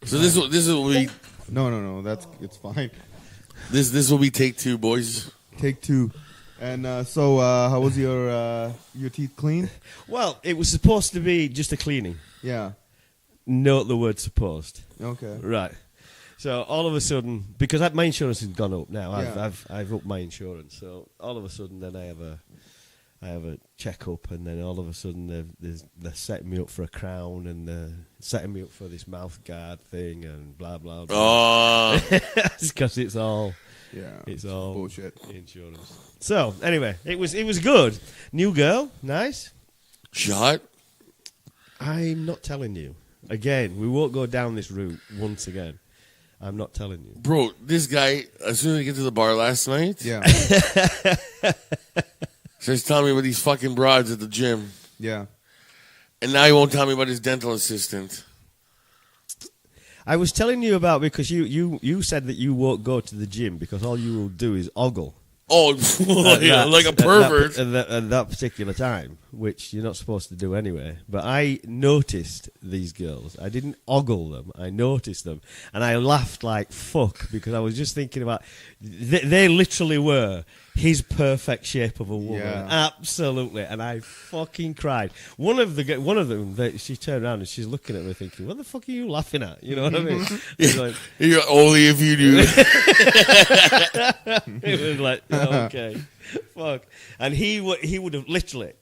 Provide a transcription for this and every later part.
So this will be No. It's fine. this will be take 2, boys. Take 2. And how was your teeth clean? Well, it was supposed to be just a cleaning. Yeah. Note the word supposed. Okay. Right. So all of a sudden, because my insurance has gone up now, Yeah. I've upped my insurance. So all of a sudden, then I have a checkup, and then all of a sudden they're setting me up for a crown, and they're setting me up for this mouth guard thing, and blah blah blah. Oh, Because it's all bullshit. insurance. So anyway, it was good. New girl, nice. shot. I'm not telling you. Again, we won't go down this route once again. I'm not telling you. Bro, this guy, as soon as I get to the bar last night, Yeah. starts telling me about these fucking broads at the gym. Yeah. And now he won't tell me about his dental assistant. I was telling you about because you said that you won't go to the gym because all you will do is ogle. Oh, like a pervert. At that particular time, which you're not supposed to do anyway. But I noticed these girls. I didn't ogle them. I noticed them. And I laughed like fuck because I was just thinking about... They literally were his perfect shape of a woman. Yeah. Absolutely. And I fucking cried. One of them, she turned around and she's looking at me thinking, what the fuck are you laughing at? You know what I mean? It's like, You're only if you do. it was like, okay, fuck. And he would have literally,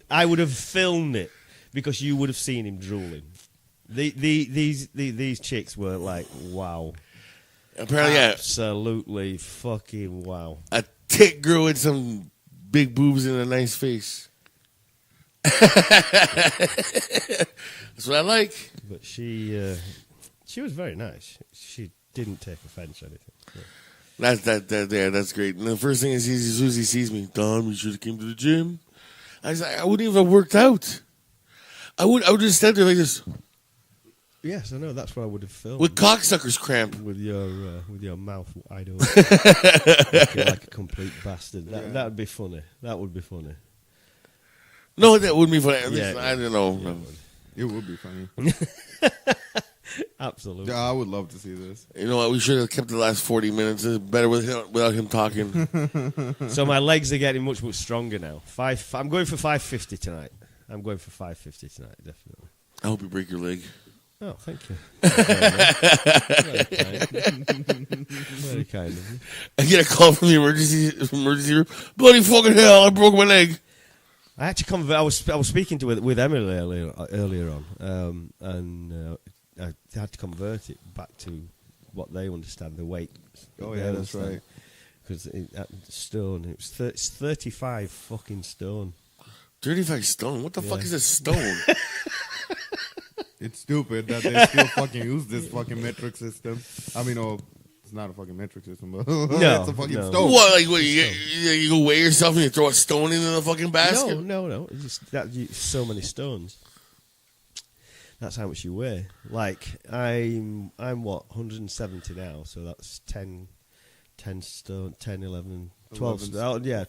I would have filmed it because you would have seen him drooling. These chicks were like, wow. Apparently, Absolutely fucking wow. a thick girl with some big boobs and a nice face. That's what I like. But she was very nice. She didn't take offense or anything. So. That's great. And the first thing he sees, as soon as he sees me, Dom, you should have came to the gym. I was like, I wouldn't even have worked out. I would just stand there like this. Yes, I know. That's what I would have filmed. With cocksucker's cramp. With your mouth wide open. like a complete bastard. That would be funny. That would be funny. No, that wouldn't be funny. Yeah, I don't know. It would be funny. Absolutely. Yeah, I would love to see this. You know what? We should have kept the last 40 minutes. It's better without him talking. So my legs are getting much stronger now. I'm going for 550 tonight. I'm going for 550 tonight, definitely. I hope you break your leg. Oh, thank you. Very kind of you. I get a call from the emergency room. Bloody fucking hell! I broke my leg. I had to convert. I was speaking with Emily earlier on, and I had to convert it back to what they understand the weight. Oh yeah, that's right. Because stone, it's 35 fucking stone. 35 stone. What the fuck is a stone? It's stupid that they still fucking use this fucking metric system. I mean, it's not a fucking metric system, but it's a fucking stone. What? Like, what, you go weigh yourself and you throw a stone into the fucking basket? No. It's just so many stones. That's how much you weigh. Like I'm what 170 now, so that's 10 stone, 10, 11, 12 stone. Oh, yeah,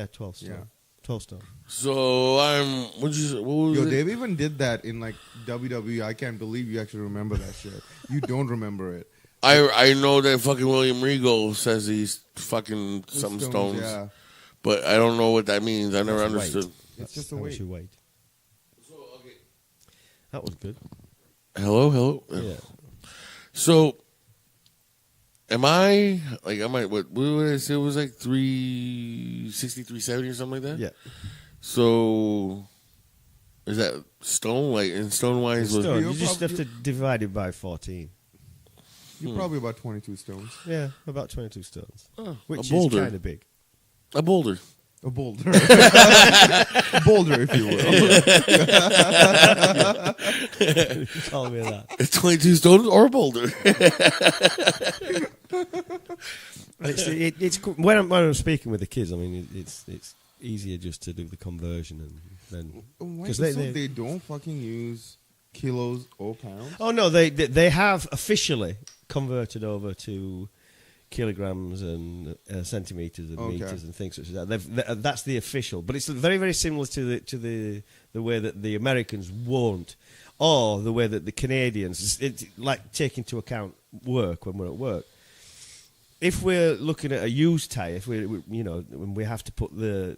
12 stone. Yeah. 12 stone. So what was it? Dave even did that in like WWE. I can't believe you actually remember that shit. You don't remember it. I know that fucking William Regal says he's fucking some stones. Yeah. But I don't know what that means. I never understood. It's just a how weight. much you weighed. So, okay. That was good. Hello? Yeah. So, what did I say? It was like 360, 370 or something like that? Yeah. So, is that stone? Like, in stone-wise? Stone. You just have to divide it by 14. You're probably about 22 stones. Yeah, about 22 stones. Oh, which a is boulder. kind of big. A boulder. A boulder. A boulder, if you will. Call me that. It's 22 stones or a boulder. It's when I'm speaking with the kids. I mean, it's easier just to do the conversion and then because they don't fucking use kilos or pounds. Oh no, they have officially converted over to kilograms and centimeters and meters and things such as that. That's the official, but it's very very similar to the way that the Americans won't. or the way that the Canadians, like take into account work when we're at work. If we're looking at a used tyre, if when we have to put the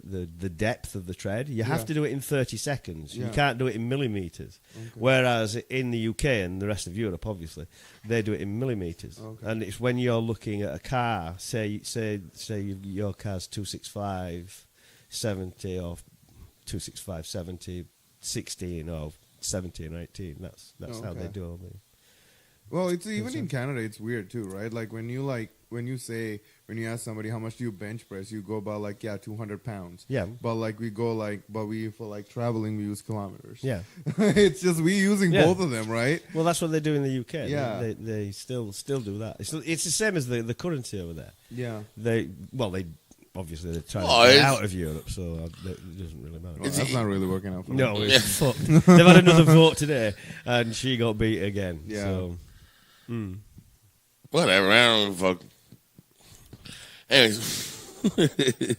depth of the tread, you have to do it in 30 seconds. You can't do it in millimetres. Okay. Whereas in the UK and the rest of Europe, obviously, they do it in millimetres. Okay. And it's when you're looking at a car, say your car's 265 70 or 265 70 16 or 17 or 18. That's how they do it. Well, it's even in Canada, it's weird too, right? Like when you ask somebody how much do you bench press, you go about 200 pounds. Yeah. But for traveling, we use kilometers. Yeah. It's just we using both of them, right? Well, that's what they do in the UK. Yeah. They still do that. It's the same as the currency over there. Yeah. They obviously they're trying to get out of Europe, so it doesn't really matter. Well, that's not really working out for them. No, it's fucked. They've had another vote today, and she got beat again. Yeah. So. Whatever, I don't give a fuck. Anyways.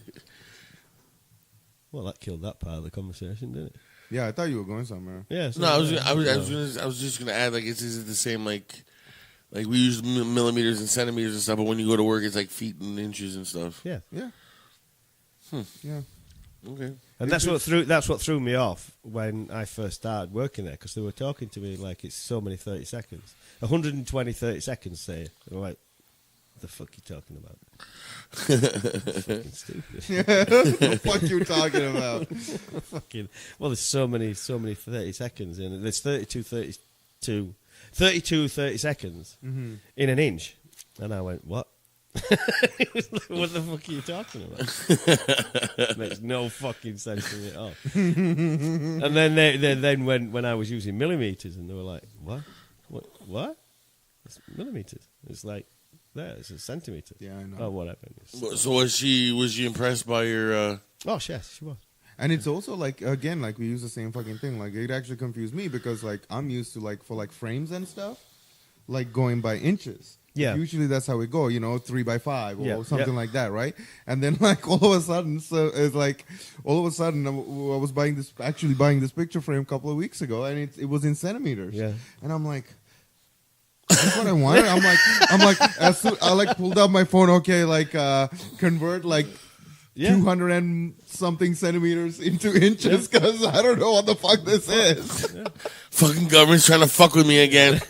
Well, that killed that part of the conversation, didn't it? Yeah, I thought you were going somewhere. Yeah. No, I was just gonna add, is it the same like we use millimeters and centimeters and stuff, but when you go to work, it's like feet and inches and stuff. Yeah. Yeah. Yeah. Okay. And that's what threw me off when I first started working there, because they were talking to me like it's so many 30 seconds. 120 30 seconds, say. I'm like, the fuck you talking about? Fucking stupid. What the fuck you talking about? Well, there's so many 30 seconds in it. There's 32 30 seconds in an inch. And I went, what? It was like, what the fuck are you talking about? Makes no fucking sense to me at all. And then when I was using millimeters, and they were like, what? It's millimeters. It's like it's a centimeter. Yeah, I know. Oh, whatever. So was she impressed by your? Oh, yes, she was. And it's also again, we use the same fucking thing. It actually confused me because I'm used to for frames and stuff, going by inches. Yeah. Usually that's how we go, 3 by 5 or something like that, right? And then all of a sudden, I was buying this picture frame a couple of weeks ago, and it was in centimeters. Yeah. And I'm like, that's what I wanted. I'm like, I pulled out my phone. Okay, convert 200 and something centimeters into inches because I don't know what the fuck this is. Yeah. Fucking government's trying to fuck with me again.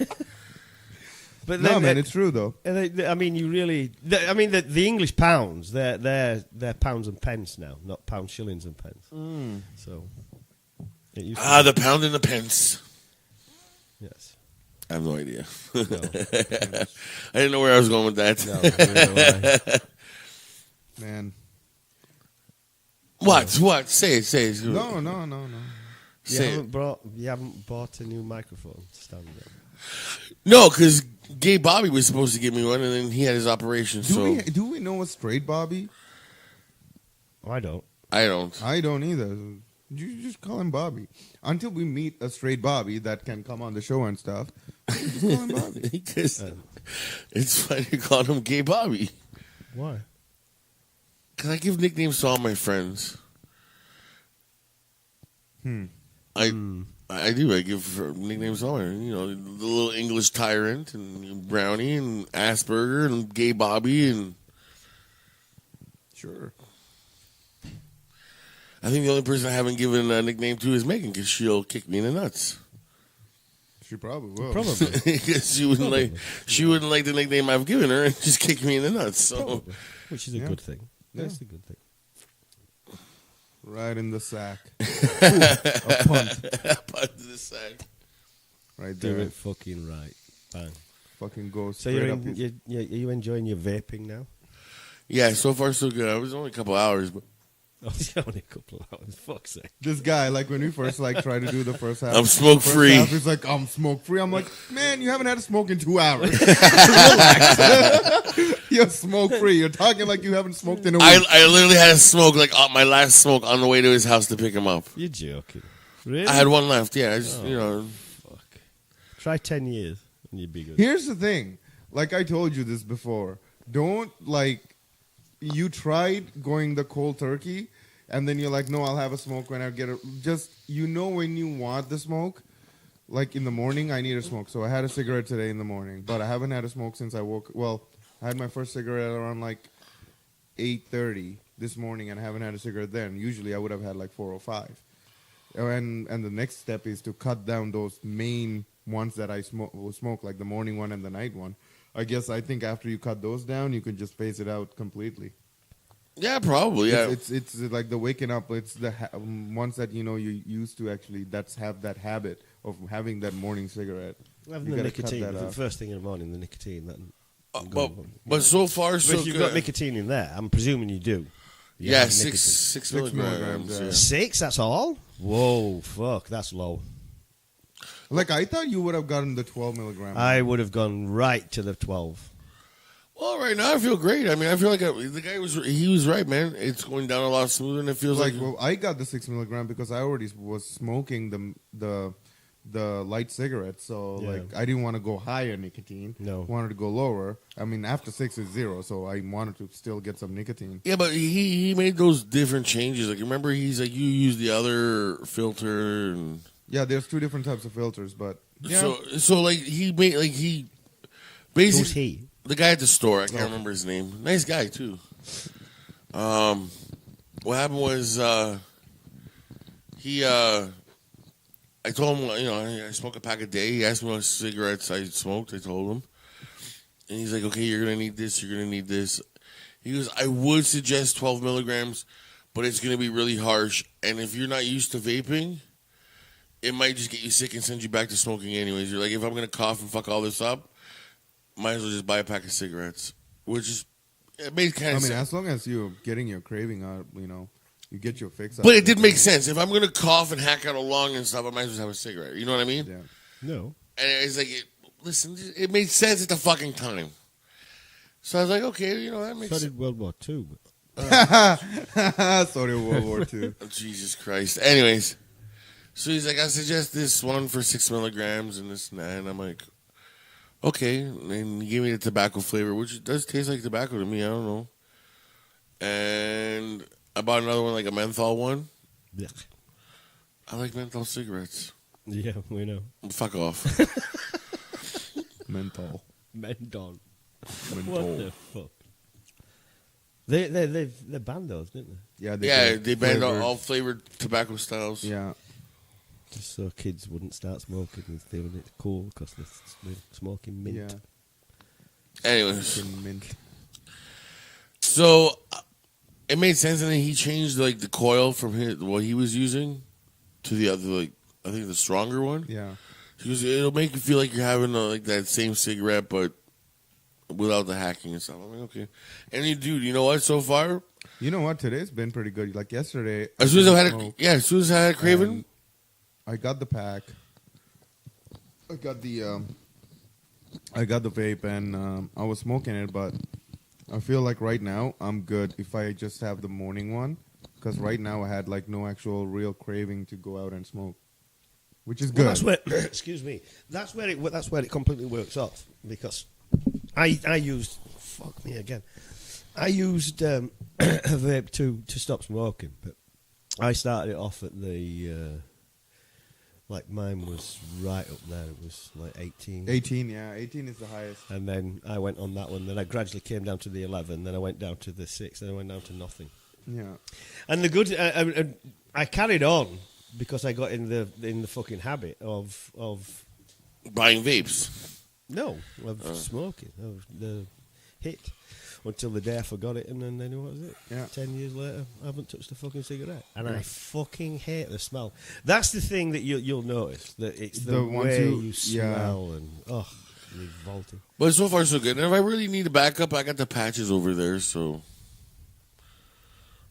But no, man, it's true though. I mean, the English pounds, they're pounds and pence now, not pound shillings and pence. So, the pound and the pence. Yes. I have no idea. No. I didn't know where I was going with that. No, man. What? Say it. No. You haven't bought a new microphone to stand up. No, because Gay Bobby was supposed to give me one, and then he had his operation. Do we know a straight Bobby? I don't. I don't either. You just call him Bobby. Until we meet a straight Bobby that can come on the show and stuff, just call him Bobby. Because it's funny to call him Gay Bobby. Why? Because I give nicknames to all my friends. I do. I give nicknames to all my friends. The little English tyrant, and Brownie, and Asperger, and Gay Bobby, and... Sure. I think the only person I haven't given a nickname to is Megan, because she'll kick me in the nuts. She probably will. Probably. Because she wouldn't like the nickname I've given her and just kick me in the nuts. So. Probably. Which is a good thing. That's a good thing. Right in the sack. A punt. A punt in the sack. Right there. Do it fucking right. Bang. Fucking go straight up. So are you enjoying your vaping now? Yeah, so far so good. It was only a couple hours, but... Oh, it's only a couple of hours. Fuck's sake. This guy, when we first tried to do the first half, I'm smoke free. He's like, I'm smoke free. I'm like, man, you haven't had a smoke in 2 hours. You're smoke free. You're talking like you haven't smoked in a week. I literally had a smoke, my last smoke, on the way to his house to pick him up. You're joking. Really? I had one left. Yeah, Fuck. Try 10 years and you'd be good. Here's the thing. I told you this before. Don't you tried going the cold turkey, and then you're like, no, I'll have a smoke when I get it. Just, when you want the smoke, like in the morning, I need a smoke. So I had a cigarette today in the morning, but I haven't had a smoke since I woke. Well, I had my first cigarette around like 8:30 this morning, and I haven't had a cigarette then. Usually, I would have had like 4:05. And the next step is to cut down those main ones that I smoke, like the morning one and the night one. I think after you cut those down, you can just phase it out completely. Yeah, probably. Yeah, it's like the waking up. It's the ones that you used to actually have that habit of having that morning cigarette. Having the nicotine, the first thing in the morning, the nicotine. But so far, so if you've got nicotine in there, I'm presuming you do. Yeah, 6 milligrams. Yeah. 6? That's all? Whoa, fuck, that's low. Like, I thought you would have gotten the 12 milligram. I would have gone right to the 12. Well, right now I feel great. I mean, I feel like the guy was right, man. It's going down a lot smoother than it feels like. Well, I got the 6 milligram because I already was smoking the light cigarettes, so like I didn't want to go higher nicotine. No, wanted to go lower. I mean, after 6 is 0, so I wanted to still get some nicotine. Yeah, but he made those different changes. Like, remember, he's like, you use the other filter. And yeah, there's 2 different types of filters, but yeah. So like he made like he basically who's he? The guy at the store. I can't remember his name. Nice guy too. What happened was he. I told him, I smoke a pack a day. He asked me what cigarettes I smoked. I told him. And he's like, okay, you're going to need this. You're going to need this. He goes, I would suggest 12 milligrams, but it's going to be really harsh. And if you're not used to vaping, it might just get you sick and send you back to smoking anyways. You're like, if I'm going to cough and fuck all this up, might as well just buy a pack of cigarettes. Which is, it made kind of sense. As long as you're getting your craving out, you get your fix out. But it did make sense. If I'm going to cough and hack out a lung and stuff, I might as well have a cigarette. You know what I mean? Yeah. No. And it's like, listen, it made sense at the fucking time. So I was like, okay, that makes sense. So did World War II. So did World War II. Oh, Jesus Christ. Anyways, so he's like, I suggest this one for 6 milligrams and this and that. And I'm like, okay. And he gave me the tobacco flavor, which does taste like tobacco to me. I don't know. And I bought another one, like a menthol one. Yeah. I like menthol cigarettes. Yeah, we know. Fuck off. Menthol. What the fuck? They banned those, didn't they? Yeah, they banned all flavored tobacco styles. Yeah. Just so kids wouldn't start smoking and feeling it cool because they're smoking mint. Yeah. Anyways. Mint. So it made sense, and then he changed like the coil from what he was using to the other, like I think the stronger one. Yeah. Because it'll make you feel like you're having like that same cigarette, but without the hacking and stuff. I'm like, okay. And you know what? So far, you know what? Today's been pretty good. Like yesterday, as soon as I had a craving, I got the pack. I got the vape, and I was smoking it, but I feel like right now I'm good if I just have the morning one, because right now I had like no actual real craving to go out and smoke, which is good. Well, that's where, excuse me. That's where it completely works off, because I used fuck me again. I used a vape to stop smoking, but I started it off at the like mine was right up there. It was like 18. 18, yeah. 18 is the highest. And then I went on that one. Then I gradually came down to the 11. Then I went down to the 6. Then I went down to nothing. Yeah. And the good, I carried on because I got in the fucking habit of buying vapes. No, of smoking. Of the hit. Until the day I forgot it, and then what was it? Yeah. 10 years later, I haven't touched a fucking cigarette, and I fucking hate the smell. That's the thing that you'll notice, that it's the way you smell, and revolting. But so far so good. And if I really need a backup, I got the patches over there, so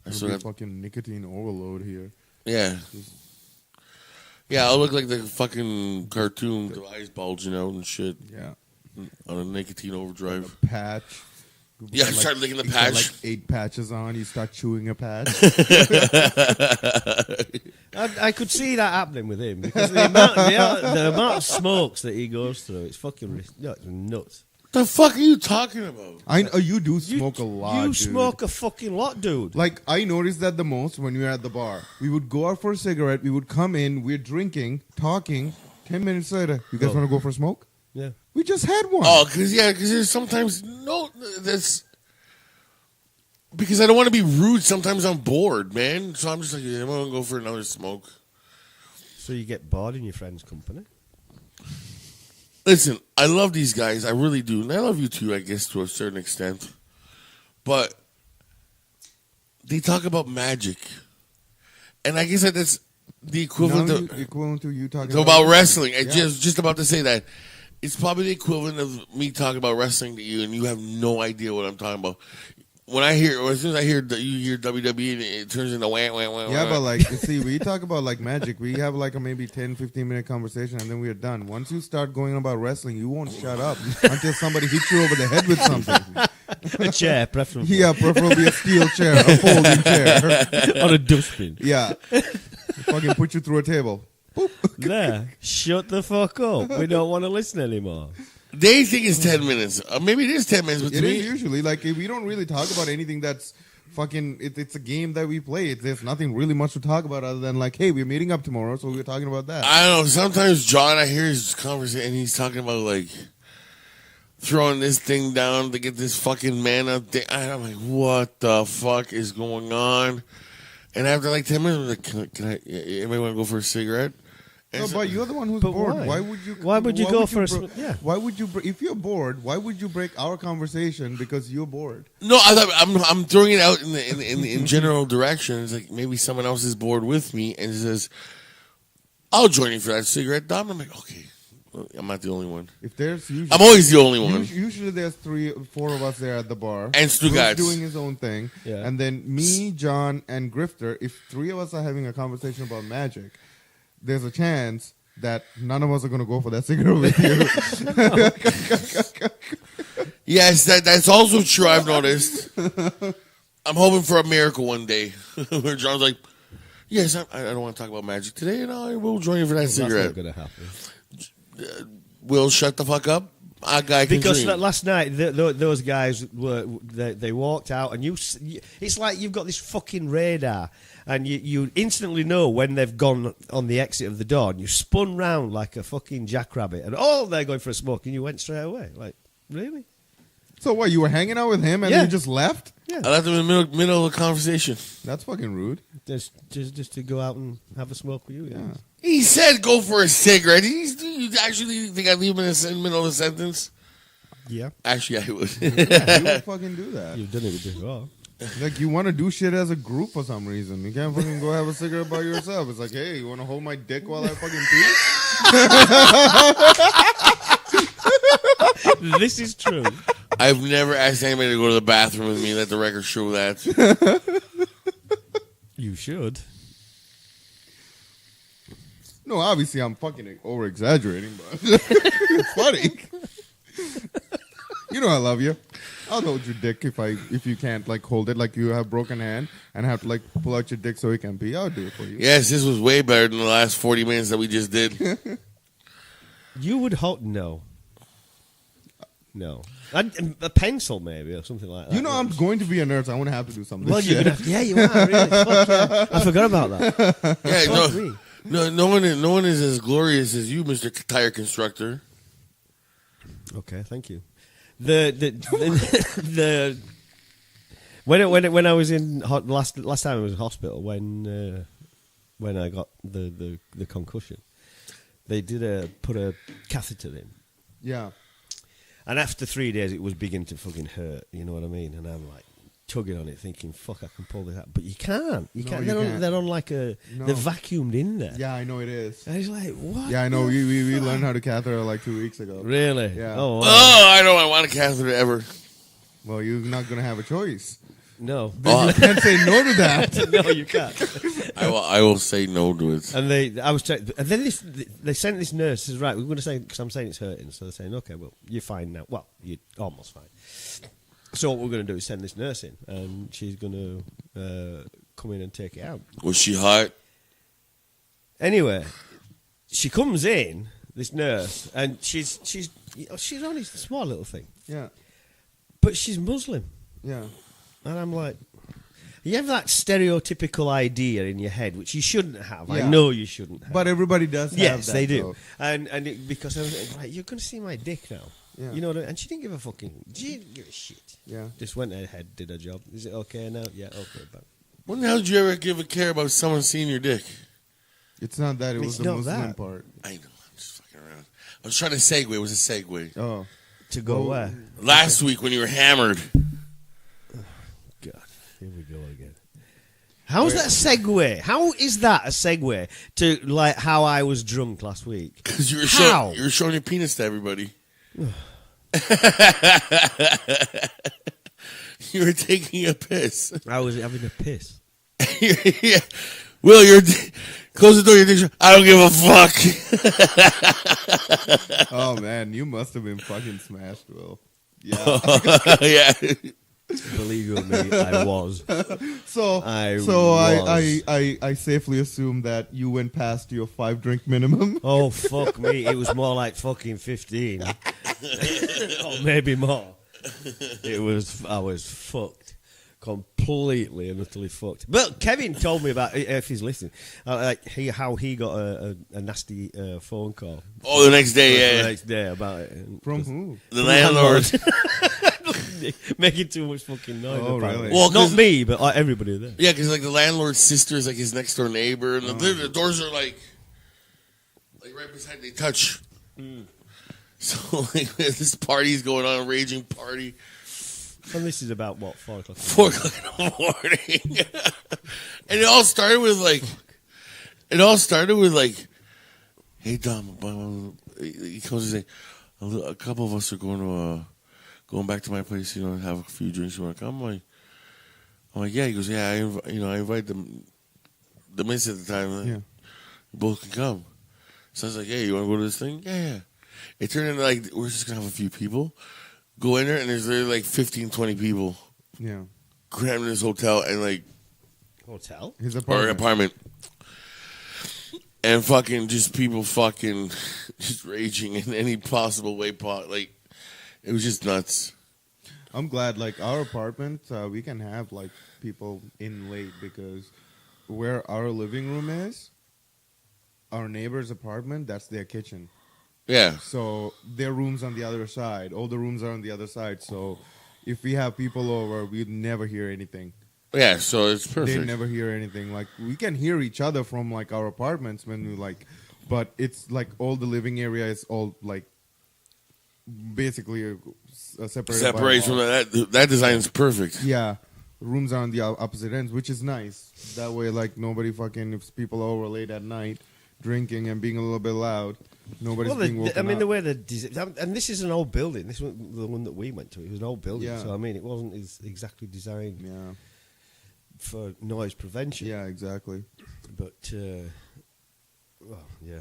I still got fucking nicotine overload here. Yeah. Yeah, I'll look like the fucking cartoon, the eyes bulging out and shit. Yeah. On a nicotine overdrive. A patch. Yeah, start licking the patch. Like 8 patches on, you start chewing a patch. I could see that happening with him, because the amount of smokes that he goes through, it's fucking nuts. The fuck are you talking about? I know you do smoke a lot. You smoke a fucking lot, dude. Like, I noticed that the most when we were at the bar. We would go out for a cigarette, we would come in, we're drinking, talking, 10 minutes later, you guys want to go for a smoke? Yeah. We just had one. Oh, because there's sometimes that's because I don't want to be rude. Sometimes I'm bored, man. So I'm just like, I'm gonna go for another smoke. So you get bored in your friend's company? Listen, I love these guys. I really do, and I love you too. I guess to a certain extent, but they talk about magic, and I guess that's the equivalent to you talking about wrestling. I just about to say that. It's probably the equivalent of me talking about wrestling to you, and you have no idea what I'm talking about. As soon as I hear you hear WWE, it turns into wah, wah, wah. Yeah, but like, you see, we talk about like magic. We have like a maybe 10, 15-minute conversation, and then we are done. Once you start going about wrestling, you won't shut up until somebody hits you over the head with something. A chair, preferably. Yeah, preferably a steel chair, a folding chair. Or a dustbin. Yeah. Fucking put you through a table. Boop. There. Shut the fuck up. We don't want to listen anymore. They think it's 10 minutes. Maybe it is 10 minutes, but It to me, is usually. Like, we don't really talk about anything that's fucking... It's a game that we play. There's nothing really much to talk about other than, like, hey, we're meeting up tomorrow, so we're talking about that. I don't know. Sometimes John, I hear his conversation, and he's talking about, like, throwing this thing down to get this fucking mana thing. I'm like, what the fuck is going on? And after, like, 10 minutes, I'm like, can I anybody want to go for a cigarette? No, but you're the one who's But bored. why? Why would you? Why would you go for a? Yeah. Why would you? If you're bored, why would you break our conversation because you're bored? No, I thought I'm throwing it out in general directions. Like maybe someone else is bored with me and says, "I'll join you for that cigarette, Dom." I'm like, okay, well, I'm not the only one. If there's usually, I'm always the only one. Usually there's 4 of us there at the bar. And Stugatz doing his own thing. Yeah. And then me, John, and Grifter. If 3 of us are having a conversation about magic, there's a chance that none of us are going to go for that cigarette with you. Yes, that's also true. I've noticed. I'm hoping for a miracle one day where John's like, yes, I don't want to talk about magic today, and I will join you for that cigarette. That's not going to happen. Will shut the fuck up. A guy can because dream. last night those guys they walked out, and it's like you've got this fucking radar, and you instantly know when they've gone on the exit of the door, and you spun round like a fucking jackrabbit, and they're going for a smoke, and you went straight away. Like, really? So what? You were hanging out with him, and then you just left? Yeah, I left him in the middle of the conversation. That's fucking rude. Just to go out and have a smoke with you. Yeah. He said go for a cigarette. You actually think I'd leave him in the middle of a sentence? Yeah. Actually, I would. Yeah, you would fucking do that. You've done it before. Like, you want to do shit as a group for some reason. You can't fucking go have a cigarette by yourself. It's like, hey, you want to hold my dick while I fucking pee? This is true. I've never asked anybody to go to the bathroom with me. Let the record show that. You should. No, obviously I'm fucking over-exaggerating, but it's funny. You know I love you. I'll hold your dick if you can't like hold it, like you have broken hand and have to like pull out your dick so you can pee. I'll do it for you. Yes, this was way better than the last 40 minutes that we just did. You would hold no. A pencil maybe or something like that. You know I'm going to be a nurse. I want to have to do something. Well, you're gonna have to, yeah, you are. Really. Fuck yeah. I forgot about that. Yeah, no one is as glorious as you, Mr. Tire Constructor. Okay, thank you. When I was in last time I was in hospital when I got the concussion, they did put a catheter in. Yeah. And after 3 days, it was beginning to fucking hurt. You know what I mean? And I'm like tugging on it, thinking, "Fuck, I can pull this out," but you can't. You can't. They're on like they're vacuumed in there. Yeah, I know it is. And it's like, what? Yeah, I know. We learned how to catheter like 2 weeks ago. Really? Yeah. Oh, wow. I don't want a catheter ever. Well, you're not gonna have a choice. No. You can't say no to that. No, you can't. I will say no to it. And then they sent this nurse. Says, right, we're going to say, because I'm saying it's hurting. So they're saying, okay, well, you're fine now. Well, you're almost fine. So what we're going to do is send this nurse in, and she's going to come in and take it out. Was she hot? Anyway, she comes in, this nurse, and she's only a small little thing. Yeah. But she's Muslim. Yeah. And I'm like, You have that stereotypical idea in your head, which you shouldn't have. Yeah. I know you shouldn't have. But everybody does have yes, that. they do. Though. And because I was like, you're going to see my dick now. Yeah. You know, and she didn't give a fucking... She didn't give a shit. Yeah. Just went ahead, did her job. Is it okay now? Yeah, okay. But When the hell did you ever give a care about someone seeing your dick? It's not that. It was It's the not Muslim that. part. I know. I'm just fucking around. I was trying to segue. It was a segue. Oh. to go where? Last week when you were hammered. God, here we go again. How's that a segue? How is that a segue to like how I was drunk last week? Because you were How? showing your penis to everybody. You were taking a piss. I was having a piss. Yeah. Will, close the door. Your dick's. I don't give a fuck. Oh man, you must have been fucking smashed, Will. Yeah. Yeah. Believe you me, I was. I safely assume that you went past your 5-drink minimum. Oh fuck me! It was more like fucking 15, or maybe more. I was fucked, completely and utterly fucked. But Kevin told me about if he's listening, how he got a nasty phone call. Oh, the next day, The yeah. next day about it. From who? The landlord. Making too much fucking noise. Oh, apparently. really? Well, Not me, but like, everybody there. Yeah, because like the landlord's sister is like his next door neighbor, and the doors are like right beside. They touch. So like this party's going on, a raging party. And this is about what 4 o'clock. 4 o'clock in the morning, and it all started with like, hey Dom, he comes and say, a couple of us are going back to my place, have a few drinks. You want to come? I'm like, yeah. He goes, yeah. I invite them. The miss at the time. Yeah. You both can come. So I was like, hey, you want to go to this thing? Yeah. It turned into like we're just gonna have a few people go in there, and there's literally like 15, 20 people. Yeah. Crammed in this hotel and like Hotel? His or apartment. and fucking just people fucking just raging in any possible way. Like it was just nuts. I'm glad, like, our apartment, we can have, like, people in late because where our living room is, our neighbor's apartment, that's their kitchen. Yeah. So their room's on the other side. All the rooms are on the other side. So if we have people over, we'd never hear anything. Yeah, so it's perfect. They never hear anything. Like, we can hear each other from, like, our apartments when we, like, but it's, like, all the living area is all, like, basically separated. Separates from that design is perfect. Yeah. Rooms are on the opposite ends, which is nice. That way, like, nobody fucking, if people are over late at night drinking and being a little bit loud, nobody's being woken up. the way and this is an old building. This one, the one that we went to, it was an old building. Yeah. So, I mean, it wasn't exactly designed for noise prevention. Yeah, exactly. But, well, yeah.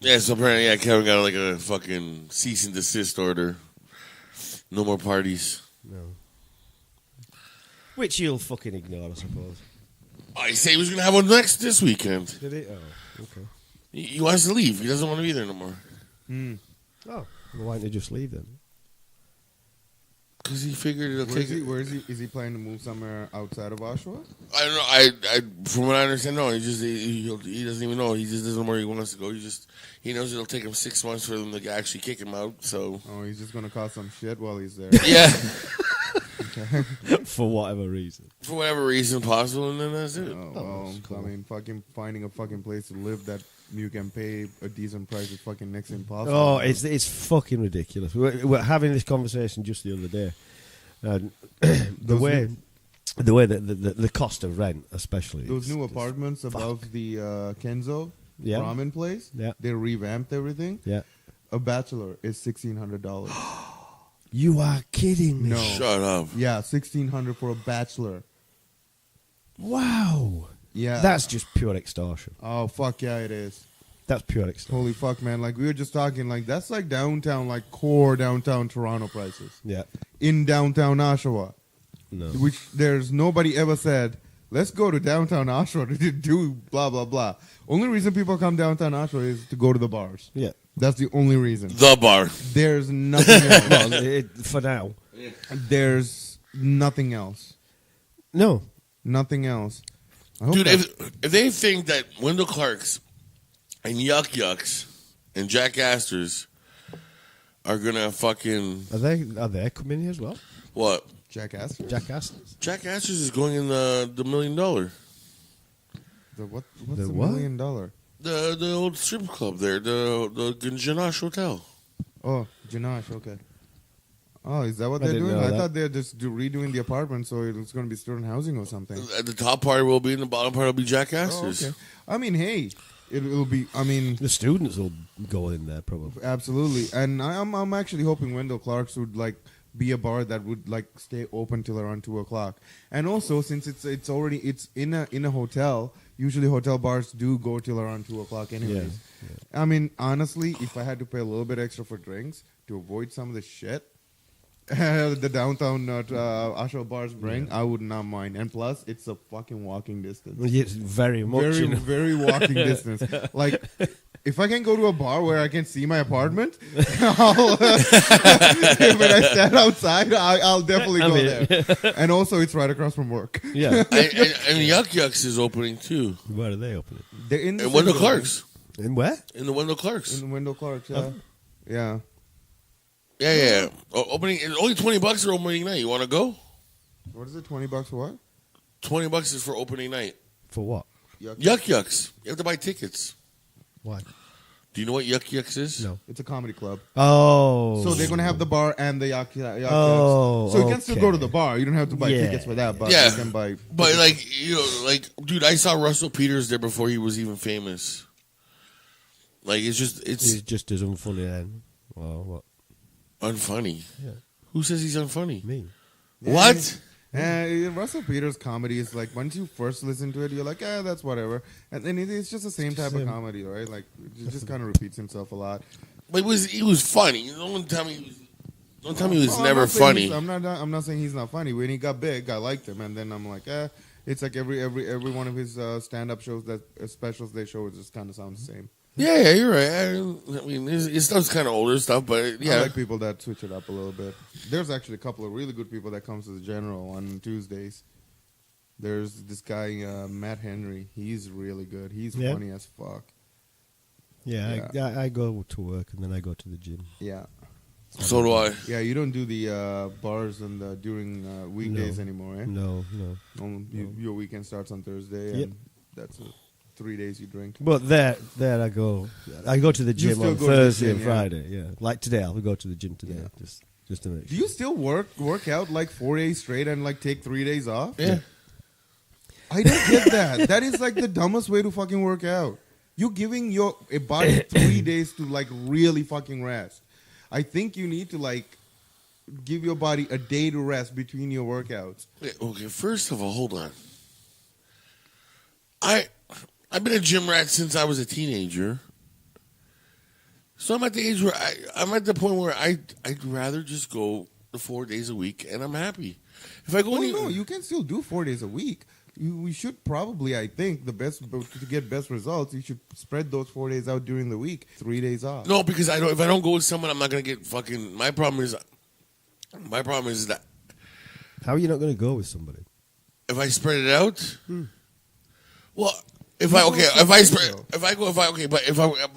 Yeah, so apparently, Kevin got like a fucking cease and desist order. No more parties. No. Which you'll fucking ignore, I suppose. I say he was going to have one this weekend. Did it? Oh, okay. He wants to leave. He doesn't want to be there no more. Oh, well, why don't you just leave then? Because he figured it'll take it. Where is he? Is he planning to move somewhere outside of Oshawa? I don't know. I from what I understand, no. He doesn't even know. He just doesn't know where he wants to go. He knows it'll take him 6 months for them to actually kick him out. So He's just gonna cause some shit while he's there. yeah, For whatever reason. for whatever reason possible, and then that's it. I mean, fucking finding a fucking place to live that you can pay a decent price is fucking next to impossible. Oh, it's fucking ridiculous. We're having this conversation just the other day. The way that the cost of rent, especially those new apartments above the Kenzo ramen place. Yeah, they revamped everything. Yeah, a bachelor is $1,600. You are kidding me? No, shut up. Yeah, $1,600 for a bachelor. Wow. Yeah, that's just pure extortion. Oh fuck yeah, it is. That's pure extortion. Holy fuck, man! Like we were just talking, like that's like downtown, like core downtown Toronto prices. Yeah, in downtown Oshawa. No, which there's nobody ever said, let's go to downtown Oshawa to do blah blah blah. Only reason people come downtown Oshawa is to go to the bars. Yeah, that's the only reason. The bar. There's nothing else. For now, there's nothing else. No. Nothing else. I hope Dude, that- if they think that Wendell Clark's and Yuck Yucks and Jack Astor's are gonna fucking Are they coming here as well? what? Jackass. Jack Astor's. Jack Astor's is going in the $1 million. What's The $1 what? million? The old strip club there, the Ganache Hotel. Oh, Janash. Okay. Oh, is that what I they're didn't doing? know I that. thought they're just redoing the apartment, so it's going to be student housing or something. The top part will be, and the bottom part will be Jack Oh, Astor's. okay. I mean, hey, it'll be. I mean, The students will go in there probably. absolutely. And I'm actually hoping Wendell Clark's would like be a bar that would like stay open till around 2:00. And also, since it's already in a hotel, usually hotel bars do go till around 2:00 anyways. Yeah. I mean, honestly, if I had to pay a little bit extra for drinks to avoid some of the shit the downtown Asheville bars bring, I would not mind. And plus, it's a fucking walking distance. Yes, very much. Very, you know. very walking distance. Like, if I can go to a bar where I can see my apartment, when I stand outside, I'll definitely go there. And also, it's right across from work. Yeah. And Yuck Yucks is opening too. Where are they opening? They're in the And Wendell same Clark's. In where? In the Wendell Clark's. building. In Wendell Clark's, yeah. Oh. Yeah. Yeah. Opening, it's only $20 for opening night. You want to go? What is it, $20 for what? $20 is for opening night. For what? Yuck Yucks. You have to buy tickets. Why? Do you know what Yuck Yucks is? No. It's a comedy club. Oh. So they're going to have the bar and the Yuck Oh, So you can still okay. go to the bar. You don't have to buy Yeah. tickets for that, but Yeah. you can buy. But dude, I saw Russell Peters there before he was even famous. Like, it's He's just as unfunny then. Well, what? unfunny. Yeah. Who says he's unfunny? Me. What? Russell Peters' comedy is like, once you first listen to it, you're like, that's whatever. And then it's just the same type of comedy, right? Like, it just kind of repeats himself a lot. But he was funny. Don't tell me he was I'm never not saying funny. I'm not saying he's not funny. When he got big, I liked him, and then I'm like, it's like every one of his stand-up shows specials they show, it just kind of sounds the same. Yeah, you're right. I mean, his stuff's kind of older stuff, but yeah. I like people that switch it up a little bit. There's actually a couple of really good people that comes to the General on Tuesdays. There's this guy, Matt Henry. He's really good. He's funny as fuck. Yeah, I go to work and then I go to the gym. Yeah. So do I. Yeah, you don't do the bars and during weekdays anymore, eh? No. Your weekend starts on Thursday, Yep. and that's 3 days you drink. But there I go. I go to the gym still on go to the Thursday gym, and Friday. Yeah, like today I'll go to the gym today just to make Do sure. you still work out like 4 days straight and like take 3 days off? Yeah. I don't get that. That is like the dumbest way to fucking work out. You're giving your body 3 days to like really fucking rest. I think you need to like give your body a day to rest between your workouts. Okay, first of all, hold on. I've been a gym rat since I was a teenager. So I'm at the age where I'm at the point where I'd rather just go the 4 days a week and I'm happy. If I go No, you can still do 4 days a week. We should probably, I think, to get best results, you should spread those 4 days out during the week, 3 days off. No, because if I don't go with someone, I'm not gonna get fucking. My problem is that How are you not going to go with somebody? if I spread it out, well, but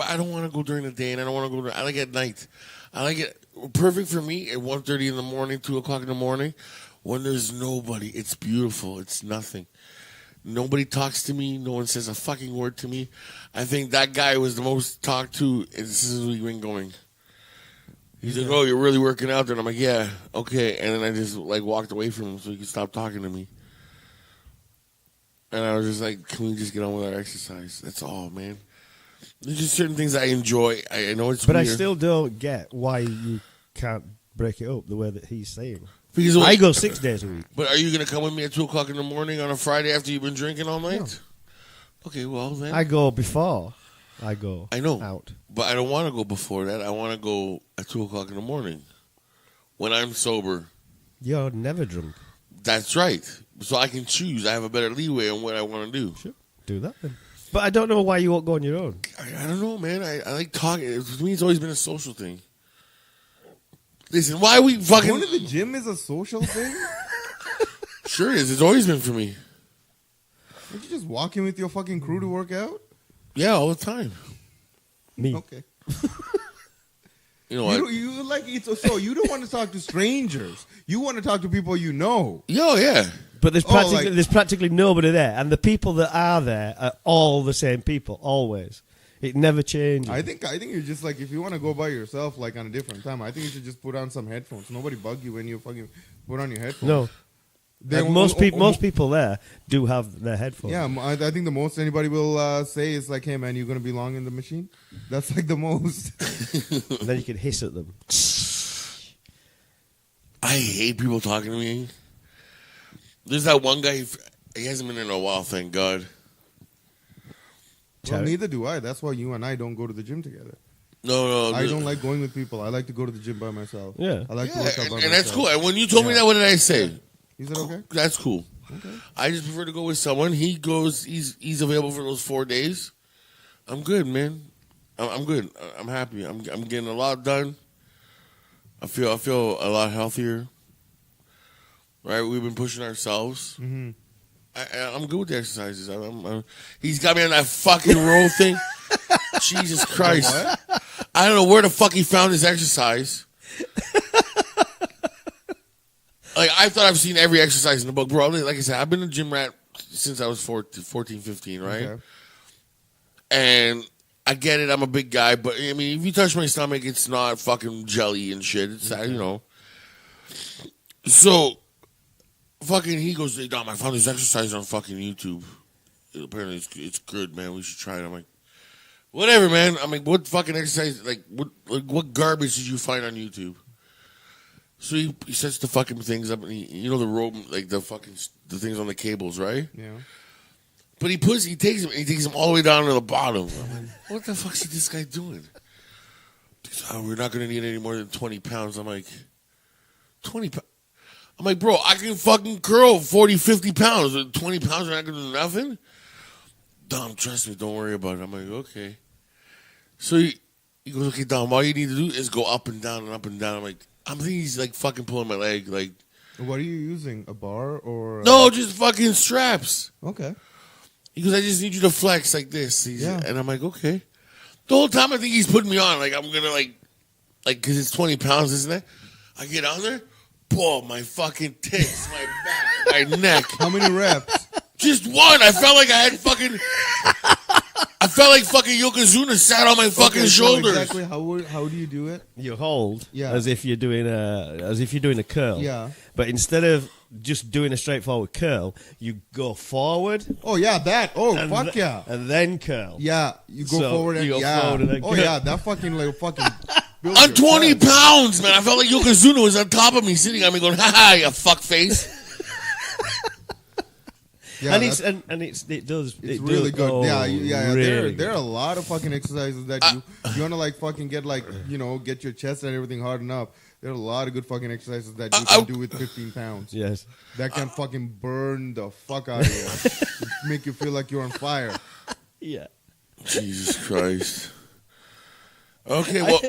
I don't want to go during the day and I don't want to go. I like it at night. I like it perfect for me at 1:30 in the morning, 2:00 in the morning, when there's nobody. It's beautiful. It's nothing. Nobody talks to me. No one says a fucking word to me. I think that guy was the most talked to since we've been going. He's like, "Oh, you're really working out there?" And I'm like, "Yeah, okay." And then I just like walked away from him so he could stop talking to me. And I was just like, "Can we just get on with our exercise?" That's all, man. There's just certain things I enjoy. I know it's But weird. I still don't get why you can't break it up the way that he's saying. Because I go 6 days a week. But are you going to come with me at 2:00 in the morning on a Friday after you've been drinking all night? No. Okay, well then. I go before I go I know. out. But I don't want to go before that. I want to go at 2:00 in the morning when I'm sober. You're never drunk. That's right. So I can choose. I have a better leeway on what I want to do. Sure. Do that then. But I don't know why you won't go on your own. I don't know, man. I like talking. For me, it's always been a social thing. Listen, why we fucking... Going to the gym is a social thing? Sure it is. It's always been for me. Don't you just walk in with your fucking crew to work out? Yeah, all the time. Me. Okay. You know what? You like so you don't want to talk to strangers. You want to talk to people you know. Yo, yeah. But there's practically nobody there, and the people that are there are all the same people, always. It never changes. I think you're just like, if you want to go by yourself, like on a different time, I think you should just put on some headphones. Nobody bug you when you fucking put on your headphones. No. Like most people there do have their headphones. Yeah, I think the most anybody will say is like, "Hey man, you gonna be long in the machine?" That's like the most. And then you can hiss at them. I hate people talking to me. There's that one guy. He hasn't been in a while, thank God. Well, neither do I. That's why you and I don't go to the gym together. No. I don't like going with people. I like to go to the gym by myself. Yeah. I like to work out by myself. And that's cool. And when you told me that, what did I say? Is it okay? That's cool. Okay. I just prefer to go with someone. He goes. He's available for those 4 days. I'm good, man. I'm good. I'm happy. I'm getting a lot done. I feel a lot healthier. Right, we've been pushing ourselves. Mm-hmm. I'm good with the exercises. He's got me on that fucking roll thing. Jesus Christ! I don't know where the fuck he found this exercise. Like, I thought I've seen every exercise in the book, bro. Like I said, I've been a gym rat since I was 14, 15, right? Okay. And I get it. I'm a big guy, but I mean, if you touch my stomach, it's not fucking jelly and shit. It's you know. So, fucking, he goes, "Hey, Dom, I found this exercise on fucking YouTube. Apparently, it's good, man. We should try it." I'm like, whatever, man. I'm like, what fucking exercise? Like, what garbage did you find on YouTube? So he sets the fucking things up, and you know the rope, like the things on the cables, right? Yeah. But he takes them all the way down to the bottom. I'm like, what the fuck is this guy doing? He's, we're not gonna need any more than 20 pounds. I'm like, 20 pounds? I'm like, bro, I can fucking curl 40, 50 pounds. 20 pounds are not gonna do nothing? Dom, trust me, don't worry about it. I'm like, okay. So he goes, okay, Dom, all you need to do is go up and down and up and down. I'm like, I'm thinking he's like fucking pulling my leg. Like, what are you using? A bar or? No, just fucking straps. Okay. He goes, I just need you to flex like this. Yeah. And I'm like, okay. The whole time I think he's putting me on. Like, I'm going to like, because it's 20 pounds, isn't it? I get on there, boom, my fucking tits, my back, my neck. How many reps? Just one. I felt like I had fucking... I felt like fucking Yokozuna sat on my fucking shoulders. So exactly how do you do it? You hold as if you're doing a curl. Yeah. But instead of just doing a straightforward curl, you go forward. Oh yeah, that. Oh fuck yeah. And then curl. Yeah, you go forward and forward and then curl. yeah, that fucking like fucking. On 20 pounds, man. I felt like Yokozuna was on top of me, sitting on me, going, "Ha ha, you fuck face." Yeah, it does really good. Oh, yeah. Really there are a lot of fucking exercises that you wanna like fucking get like get your chest and everything hardened up. There are a lot of good fucking exercises that you can do with 15 pounds. Yes, that can fucking burn the fuck out of you, make you feel like you're on fire. Yeah. Jesus Christ. Okay, well,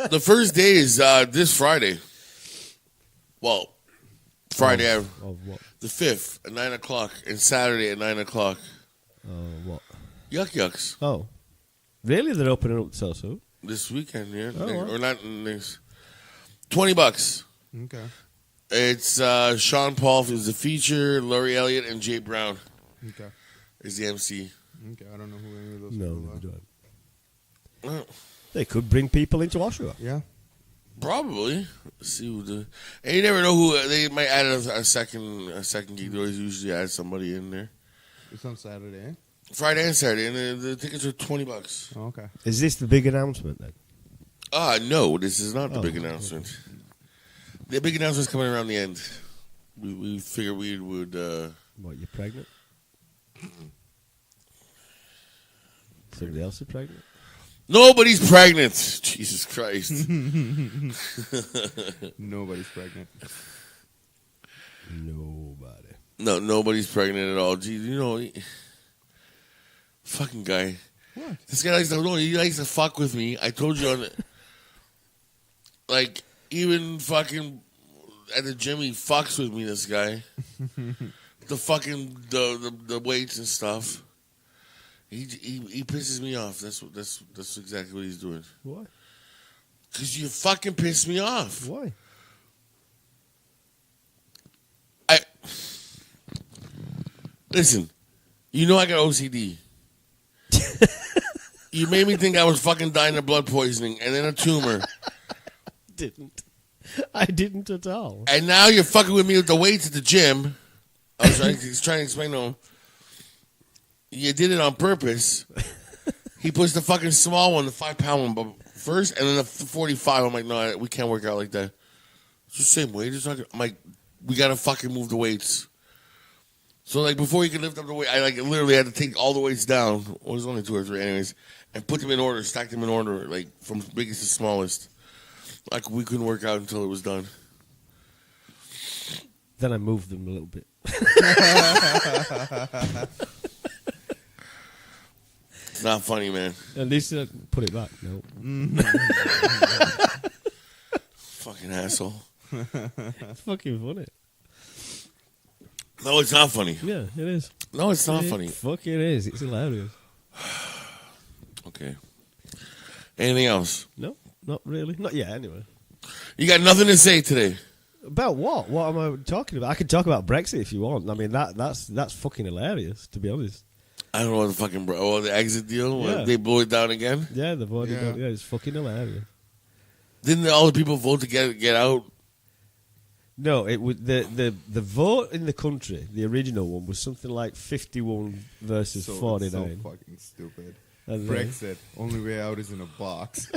the first day is this Friday. Well, Friday of what? The 5th at 9 o'clock and Saturday at 9 o'clock. What? Yuck Yucks. Oh, really? They're opening up so soon? This weekend, yeah. Wow. Or not next. $20. Okay. It's Sean Paul is the feature, Laurie Elliott, and Jay Brown. Okay. Is the MC. Okay, I don't know who any of those people are. No. They could bring people into Oshawa. Yeah. Probably. Let's see who and you never know who they might add a second gig. They always usually add somebody in there. It's on Saturday, eh? Friday and Saturday, and the tickets are $20. Oh, okay. Is this the big announcement then? No, this is not the big announcement. Okay. The big announcement's coming around the end. We figured we would. What? You're pregnant? Somebody else is pregnant? Nobody's pregnant. Jesus Christ. Nobody's pregnant. Nobody. No, nobody's pregnant at all. Gee, fucking guy. What? This guy he likes to fuck with me. I told you on it. Like, even fucking at the gym, he fucks with me, this guy. the fucking the weights and stuff. He pisses me off. That's exactly what he's doing. Why? Because you fucking piss me off. Why? Listen, you know I got OCD. You made me think I was fucking dying of blood poisoning and then a tumor. I didn't at all. And now you're fucking with me with the weights at the gym. I was trying to explain to him. You did it on purpose. He puts the fucking small one, the 5-pound one, first, and then the 45. I'm like, no, we can't work out like that. It's the same weight. I'm like, we gotta fucking move the weights. So like before you could lift up the weight, I like literally had to take all the weights down. Well, it was only 2 or 3 anyways, and put them in order, stack them in order, like from biggest to smallest. Like we couldn't work out until it was done. Then I moved them a little bit. It's not funny, man. At least put it back. No. Fucking asshole. It's fucking funny. No, it's not funny. Yeah, it is. No, it's not funny. Fuck, it is. It's hilarious. Okay. Anything else? No, not really. Not yet, anyway. You got nothing to say today. About what? What am I talking about? I could talk about Brexit if you want. I mean, that's fucking hilarious, to be honest. I don't know what the fucking the exit deal. Yeah. They blew it down again. Yeah, they've already done. Yeah, it's fucking hilarious. Didn't all the people vote to get out? No, it was the vote in the country. The original one was something like 51 versus 49. So fucking stupid. And Brexit. Only way out is in a box.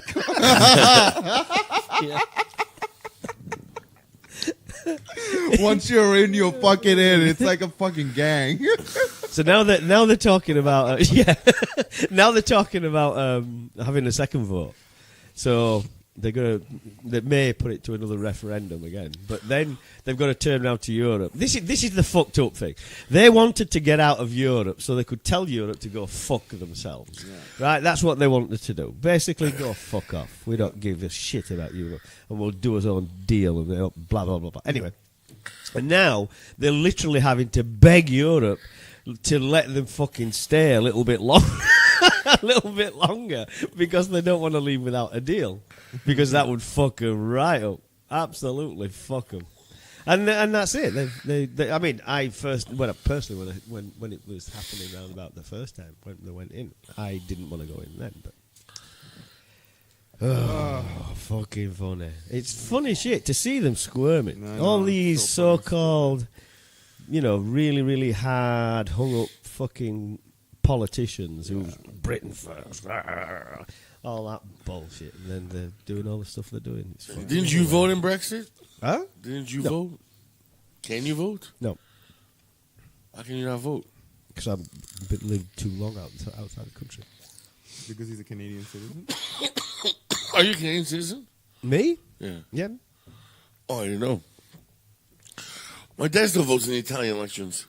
Yeah. Once you're in, you're fucking in. It's like a fucking gang. So now they're talking about now they're talking about having a second vote. So they may put it to another referendum again, but then they've got to turn around to Europe. This is the fucked up thing. They wanted to get out of Europe so they could tell Europe to go fuck themselves. Yeah. Right? That's what they wanted to do. Basically, go fuck off. We don't give a shit about Europe, and we'll do our own deal and blah blah blah blah. Anyway, and now they're literally having to beg Europe to let them fucking stay a little bit longer. A little bit longer because they don't want to leave without a deal, because that would fuck them right up, absolutely fuck them, and that's it. They I mean, I first when it was happening around about the first time when they went in, I didn't want to go in then, but fucking funny. It's funny shit to see them squirming. All these so-called, really really hard hung up fucking politicians who Britain first, all that bullshit, and then they're doing all the stuff they're doing. Didn't you vote in Brexit? Huh? Didn't you vote? Can you vote? No. How can you not vote? Because I've lived too long outside the country. Because he's a Canadian citizen? Are you a Canadian citizen? Me? Yeah. Yeah. Oh, I didn't know. My dad still votes in the Italian elections.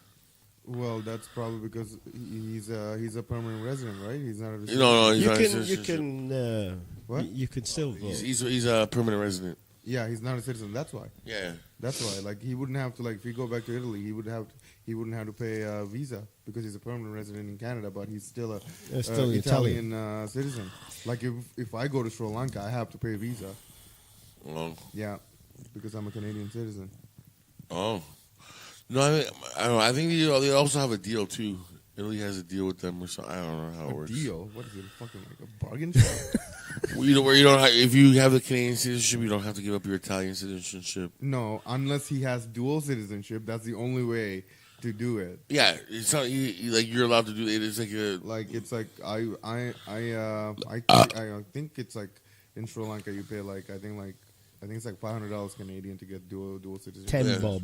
Well, that's probably because he's a permanent resident, right? He's not a citizen. No, he's not a citizen. What? You can still vote. He's a permanent resident. Yeah, he's not a citizen. That's why. Yeah. That's why. Like he wouldn't have to. Like if he go back to Italy, he wouldn't have to pay a visa because he's a permanent resident in Canada, but he's still an Italian citizen. Like if I go to Sri Lanka, I have to pay a visa. Oh. Yeah, because I'm a Canadian citizen. Oh. No, I don't know. I think they also have a deal too. Italy has a deal with them or something. I don't know how it works. A deal? What is it? Fucking like a bargain shop? Where you don't have, if you have the Canadian citizenship, you don't have to give up your Italian citizenship. No, unless he has dual citizenship. That's the only way to do it. Yeah, it's not like you're allowed to do it. It's like I think it's like in Sri Lanka you pay I think it's like $500 Canadian to get dual citizenship. 10 bob.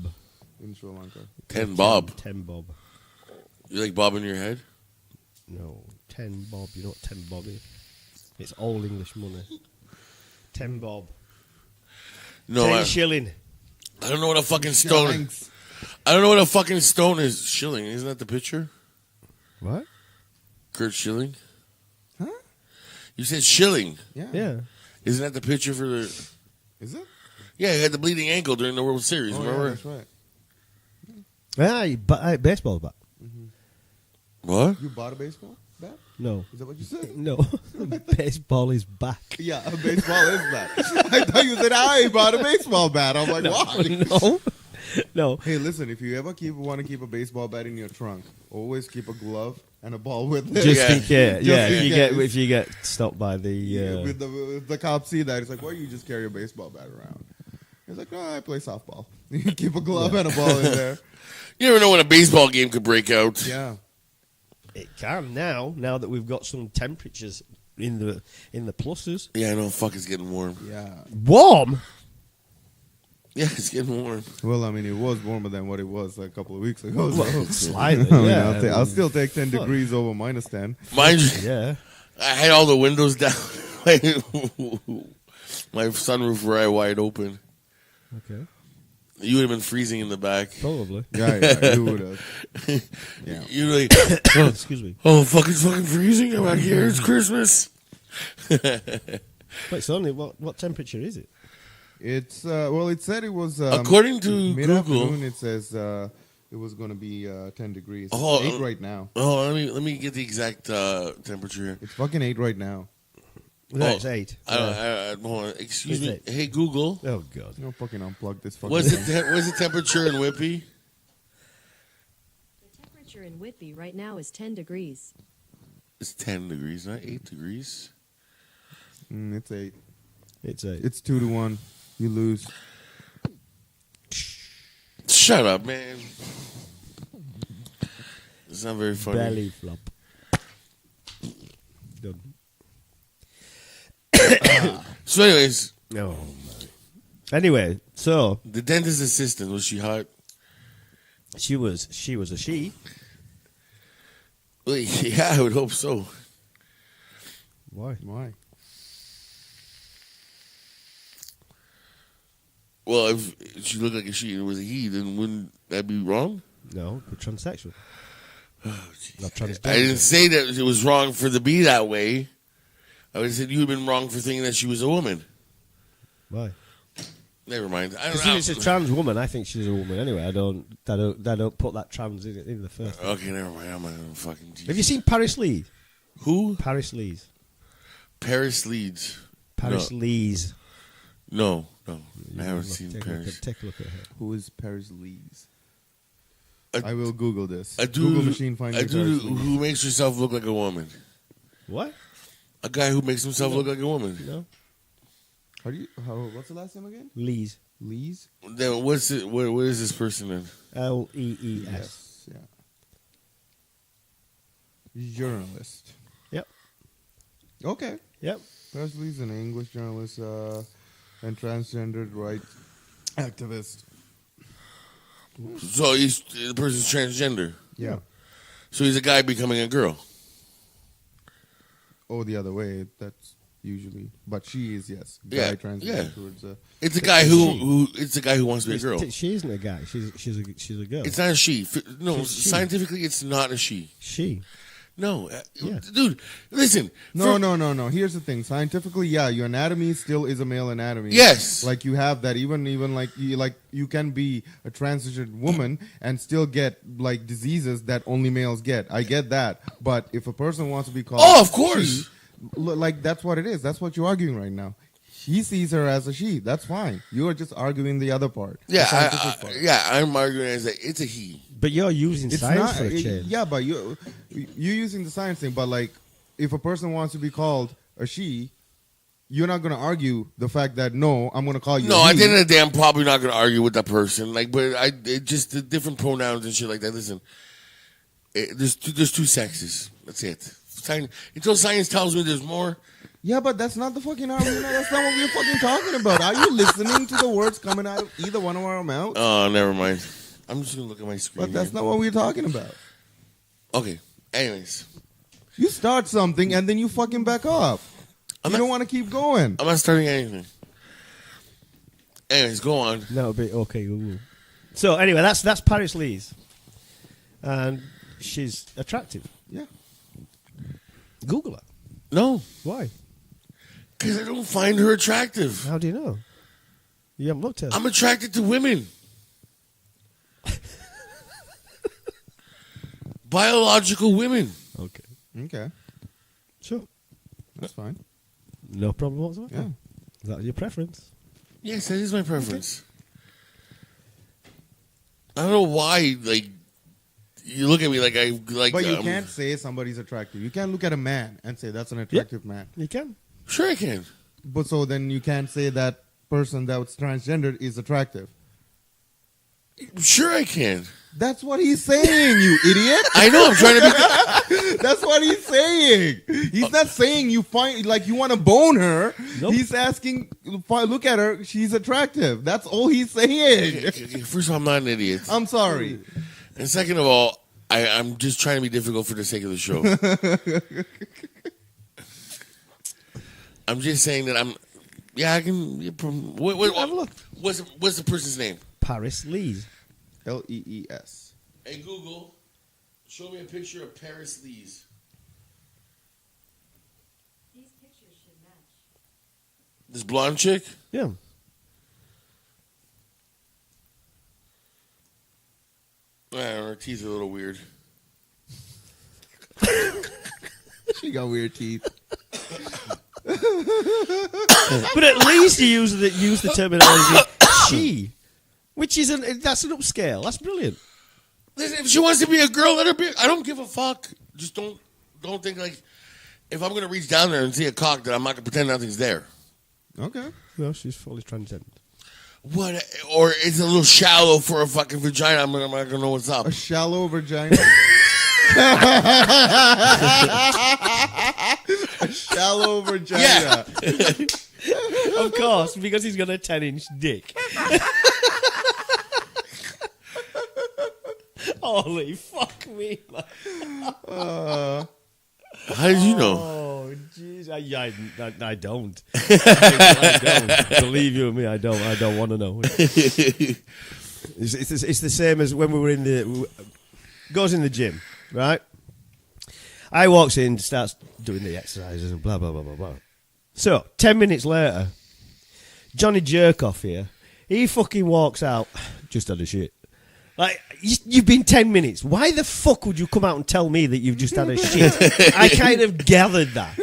In Sri Lanka. 10 bob. 10 bob. You like bob in your head? No, 10 bob. You know what 10 bob is? It's all English money. 10 bob. No, 10 shilling. I don't know what a fucking stone is. I don't know what a fucking stone is. Shilling. Isn't that the picture? What? Kurt Schilling? Huh? You said shilling. Yeah. Isn't that the picture for the... Is it? Yeah, he had the bleeding ankle during the World Series, remember? Yeah, that's right. Baseball bat. What? You bought a baseball bat? No. Is that what you said? No. Baseball is back. Yeah, a baseball is back. I thought you said I bought a baseball bat. I'm like, why? No. No. Hey, listen, if you ever want to keep a baseball bat in your trunk, always keep a glove and a ball with it. Just in case. Yeah, in if you get stopped by the... With the cops see that, it's like, why you just carry a baseball bat around? He's like, oh, I play softball. You keep a glove and a ball in there. You never know when a baseball game could break out. Yeah. It can now that we've got some temperatures in the pluses. Yeah, I know. Fuck, it's getting warm. Yeah. Warm? Yeah, it's getting warm. Well, I mean, it was warmer than what it was a couple of weeks ago. So. Slightly, I mean, yeah. I'll still take 10 degrees over minus 10. Mind you, Yeah. I had all the windows down. My sunroof right wide open. Okay. You would have been freezing in the back. Probably. Yeah, you would have. Yeah. You're like, Excuse me. oh, fucking freezing. I'm out here. It's Christmas. Wait, so only what temperature is it? It's, it said it was... According to mid-afternoon, Google, it says it was going to be 10 degrees. It's Oh, 8 right now. oh, let me get the exact temperature here. It's fucking 8 right now. No, Oh, it's 8. Hold on. Excuse It's me. 8. Hey, Google. Oh, God. You know, fucking unplug this fucking What's thing. the temperature in Whippy? The temperature in Whitby right now is 10 degrees. It's 10 degrees, not 8 degrees. It's 8. It's 8. It's 2-1. You lose. Shut up, man. It's not very funny. Belly flop. Done. So, anyways, Oh, man. Anyway, so the dentist assistant, was she hot? she was a she. Well, yeah, I would hope so. Why? Why? Well, if she looked like a she and it was a he, then wouldn't that be wrong? No, the transsexual. Not I transgender. didn't say that it was wrong for to be that way. I would have said you had been wrong for thinking that she was a woman. Why? Never mind. I Because don't if it's a trans woman, I think she's a woman anyway. I don't put that trans in the first. Okay, never mind. I'm not gonna fucking. Have you seen Paris Leeds? Who? Paris Leeds. Paris Leeds. Paris Leeds. No. I haven't seen Paris. Take a look at her. Who is Paris Lees? A- I will Google this. A Google dude, machine finding a dude Paris Lees. who makes herself look like a woman. What? A guy who makes himself look like a woman. No. What's the last name again? Lees. Lees? Then what's it? What is this person then? Lees. Yeah. Journalist. Yep. Okay. Yep. Paris Lees, an English journalist and transgendered rights activist. So the person's transgender. Yeah. So he's a guy becoming a girl. Oh, the other way. That's usually, but she is Yeah, guy transgender yeah. towards It's a guy who wants to be a girl. She isn't a guy. She's a girl. It's not a she. No, She's she. scientifically, it's not a she. She. No, Yeah. dude, listen. No. Here's the thing. Scientifically, yeah, your anatomy still is a male anatomy. Yes. Like you have that. Even like you can be a transgender woman and still get like diseases that only males get. I get that. But if a person wants to be called, Oh, of course. she, like that's what it is. That's what you're arguing right now. He sees her as a she. That's fine. You are just arguing the other part. the Yeah, scientific part. I'm arguing as that it's a he. But you're using It's science not. for a change. Yeah, but you're using the science thing. But like, if a person wants to be called a she, you're not going to argue the fact that no, I'm going to call you. No, a at he. the end of the day, I'm probably not going to argue with that person. Like, but just the different pronouns and shit like that. Listen, there's two sexes. That's it. Until science tells me there's more. Yeah, but that's not the fucking argument. That's not what we're fucking talking about. Are you listening to the words coming out of either one of our mouths? Oh, never mind. I'm just going to look at my screen. But that's here. not what we're talking about. Okay. Anyways, You start something and then you fucking back off. You don't want to keep going. I'm not starting anything. Anyways, go on. That would be okay. Google. So anyway, that's Paris Lees, and she's attractive. Yeah. Google her. No, Why? because I don't find her attractive. How do you know? You haven't looked at her. I'm attracted to women. Biological women. Okay. Okay, Sure. that's fine. No problem whatsoever. Yeah. Is that your preference? Yes, that is my preference. I don't know why, like, you look at me like I like. But you can't say somebody's attractive. You can't look at a man and say that's an attractive man. You can. Sure, I can. But so then you can't say that person that's transgendered is attractive. Sure, I can. That's what he's saying, you idiot. I know. I'm trying to be. That's what he's saying. He's not saying you find like you want to bone her. Nope. He's asking, look at her. She's attractive. That's all he's saying. Okay, first of all, I'm not an idiot. I'm sorry. And second of all, I'm just trying to be difficult for the sake of the show. I'm just saying that I'm. Yeah, I can. Have a look. What's the person's name? Paris Lees. Lees. Hey Google, show me a picture of Paris Lees. These pictures should match. This blonde chick. Yeah. Her teeth are a little weird. She got weird teeth. But at least you use the terminology she, which is that's an upscale. That's brilliant. Listen, if she wants to be a girl, let her be. I don't give a fuck. Just don't think like if I'm gonna reach down there and see a cock that I'm not gonna pretend nothing's there. Okay. No, she's fully transgender. What? Or it's a little shallow for a fucking vagina. I'm not gonna know what's up. A shallow vagina. A shallow vagina. Yeah. Of course, because he's got a 10-inch dick. Holy fuck me. How did you know? Oh, jeez. I don't. I don't. Believe you me, I don't want to know. It's the same as when we were goes in the gym, right? I walks in, starts doing the exercises and blah, blah, blah, blah, blah. So, 10 minutes later, Johnny Jerkoff here, he fucking walks out, just had a shit. Like, you've been 10 minutes. Why the fuck would you come out and tell me that you've just had a shit? I kind of gathered that.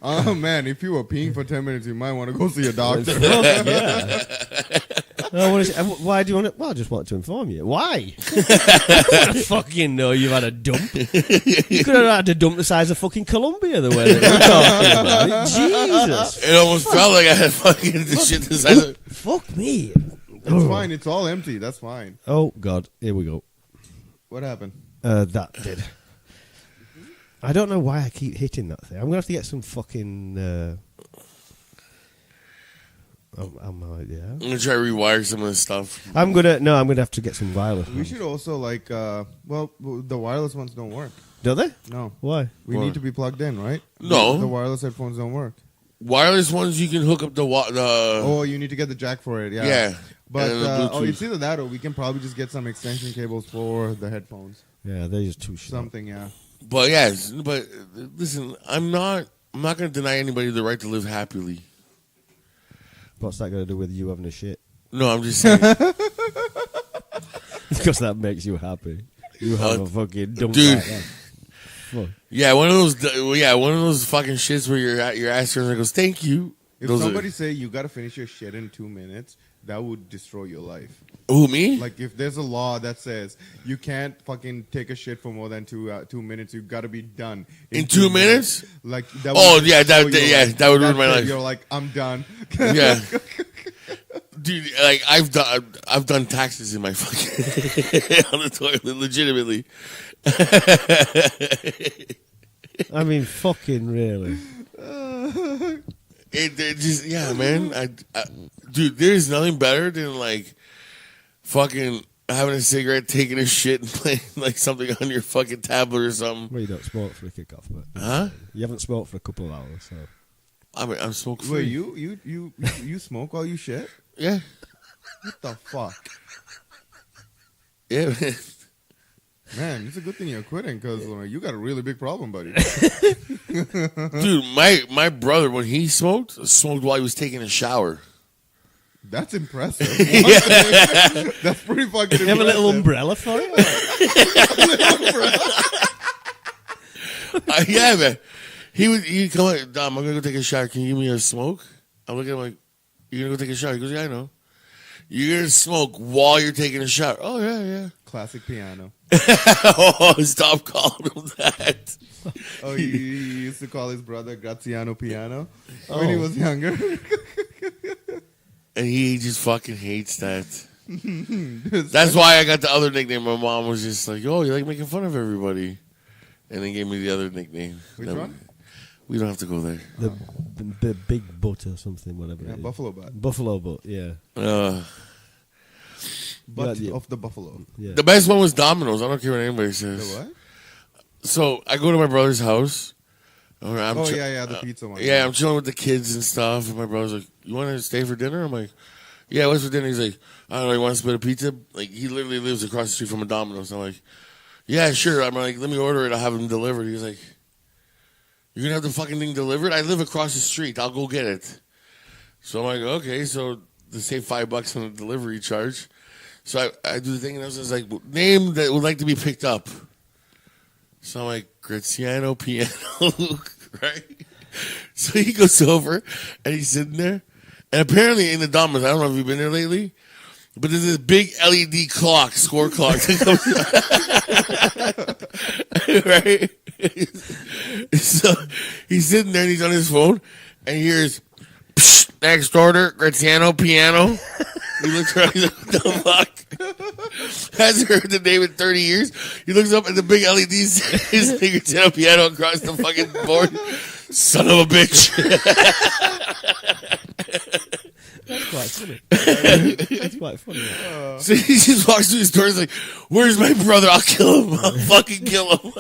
Oh, man, if you were peeing for 10 minutes, you might want to go see a doctor. Yeah. Why do you want to? Well, I just want to inform you. Why? I don't fucking know you've had a dump. You could have had a dump the size of fucking Colombia the way that we're talking about. Jesus. It almost felt like I had fucking the shit the size of. Fuck me. It's fine. It's all empty. That's fine. Oh, God. Here we go. What happened? That did. I don't know why I keep hitting that thing. I'm going to have to get some fucking... yeah. I'm gonna try to rewire some of this stuff. I'm gonna have to get some wireless. We should also the wireless ones don't work. Do they? No. Why? We need to be plugged in, right? No. The wireless headphones don't work. Wireless ones you can hook up the Oh, you need to get the jack for it. Yeah. Yeah. But Bluetooth. it's either that or we can probably just get some extension cables for the headphones. Yeah, they're just too short. Something, yeah. But yes, but listen, I'm not gonna deny anybody the right to live happily. What's that going to do with you having a shit? No, I'm just saying. Because that makes you happy. You have a fucking dump dude. like that. Fuck. Yeah, one of those fucking shits where your ass turns and goes, "Thank you." If Those somebody say you got to finish your shit in 2 minutes, that would destroy your life. Who, me? Like if there's a law that says you can't fucking take a shit for more than 2 minutes, you got to be done in 2 minutes. Like that. Oh would yeah, destroy your life. that would ruin my That's it. life. You're like, I'm done. Yeah, dude. Like I've done taxes in my fucking on the toilet, legitimately. I mean, fucking really. It just man. Dude, there's nothing better than like fucking having a cigarette, taking a shit, and playing like something on your fucking tablet or something. Well, you don't smoke for a kickoff, but Huh? you haven't smoked for a couple of hours, so I mean, I'm smoking free. Wait, you smoke while you shit? Yeah, What the fuck, yeah, man. man? It's a good thing you're quitting because you got a really big problem, buddy. Dude, my brother when he smoked while he was taking a shower. That's impressive. One thing. That's pretty fucking impressive. You have a little umbrella for it? Yeah, man. He'd come like, Dom, I'm gonna go take a shower. Can you give me a smoke? I'm looking at him like, you're gonna go take a shower? He goes, yeah, I know. You're gonna smoke while you're taking a shower. Oh yeah. Classic piano. Oh, stop calling him that. Oh, he used to call his brother Graziano Piano when he was younger. And he just fucking hates that. That's why I got the other nickname. My mom was just like, oh, you like making fun of everybody. And then gave me the other nickname. Which one? We don't have to go there. The big butt or something, whatever. Yeah, it is. buffalo butt. Buffalo butt, yeah. Butt Yeah. of the buffalo. Yeah. The best one was Domino's. I don't care what anybody says. The what? So I go to my brother's house. The pizza one. Yeah, I'm chilling with the kids and stuff. And my brother's like, you want to stay for dinner? I'm like, yeah, what's for dinner? He's like, I don't know, you want to split a pizza? Like, he literally lives across the street from a Domino's. I'm like, yeah, sure. I'm like, let me order it. I'll have him delivered. He's like, you're going to have the fucking thing delivered? I live across the street. I'll go get it. So I'm like, okay. So they save $5 on the delivery charge. So I do the thing, and I was just like, name that would like to be picked up. So I'm like, Graziano Piano, right? So he goes over, and he's sitting there. And apparently in the Domino's, I don't know if you've been there lately, but there's this big LED clock, score clock that comes right? So he's sitting there, and he's on his phone, and he hears, psh, next order, Graziano Piano. He looks around, he's like, what the fuck? Hasn't heard the name in 30 years. He looks up at the big LEDs, his Graziano Piano across the fucking board. Son of a bitch. That's quite funny. That's quite funny. So he just walks through his door. He's like, where's my brother? I'll kill him. I'll fucking kill him.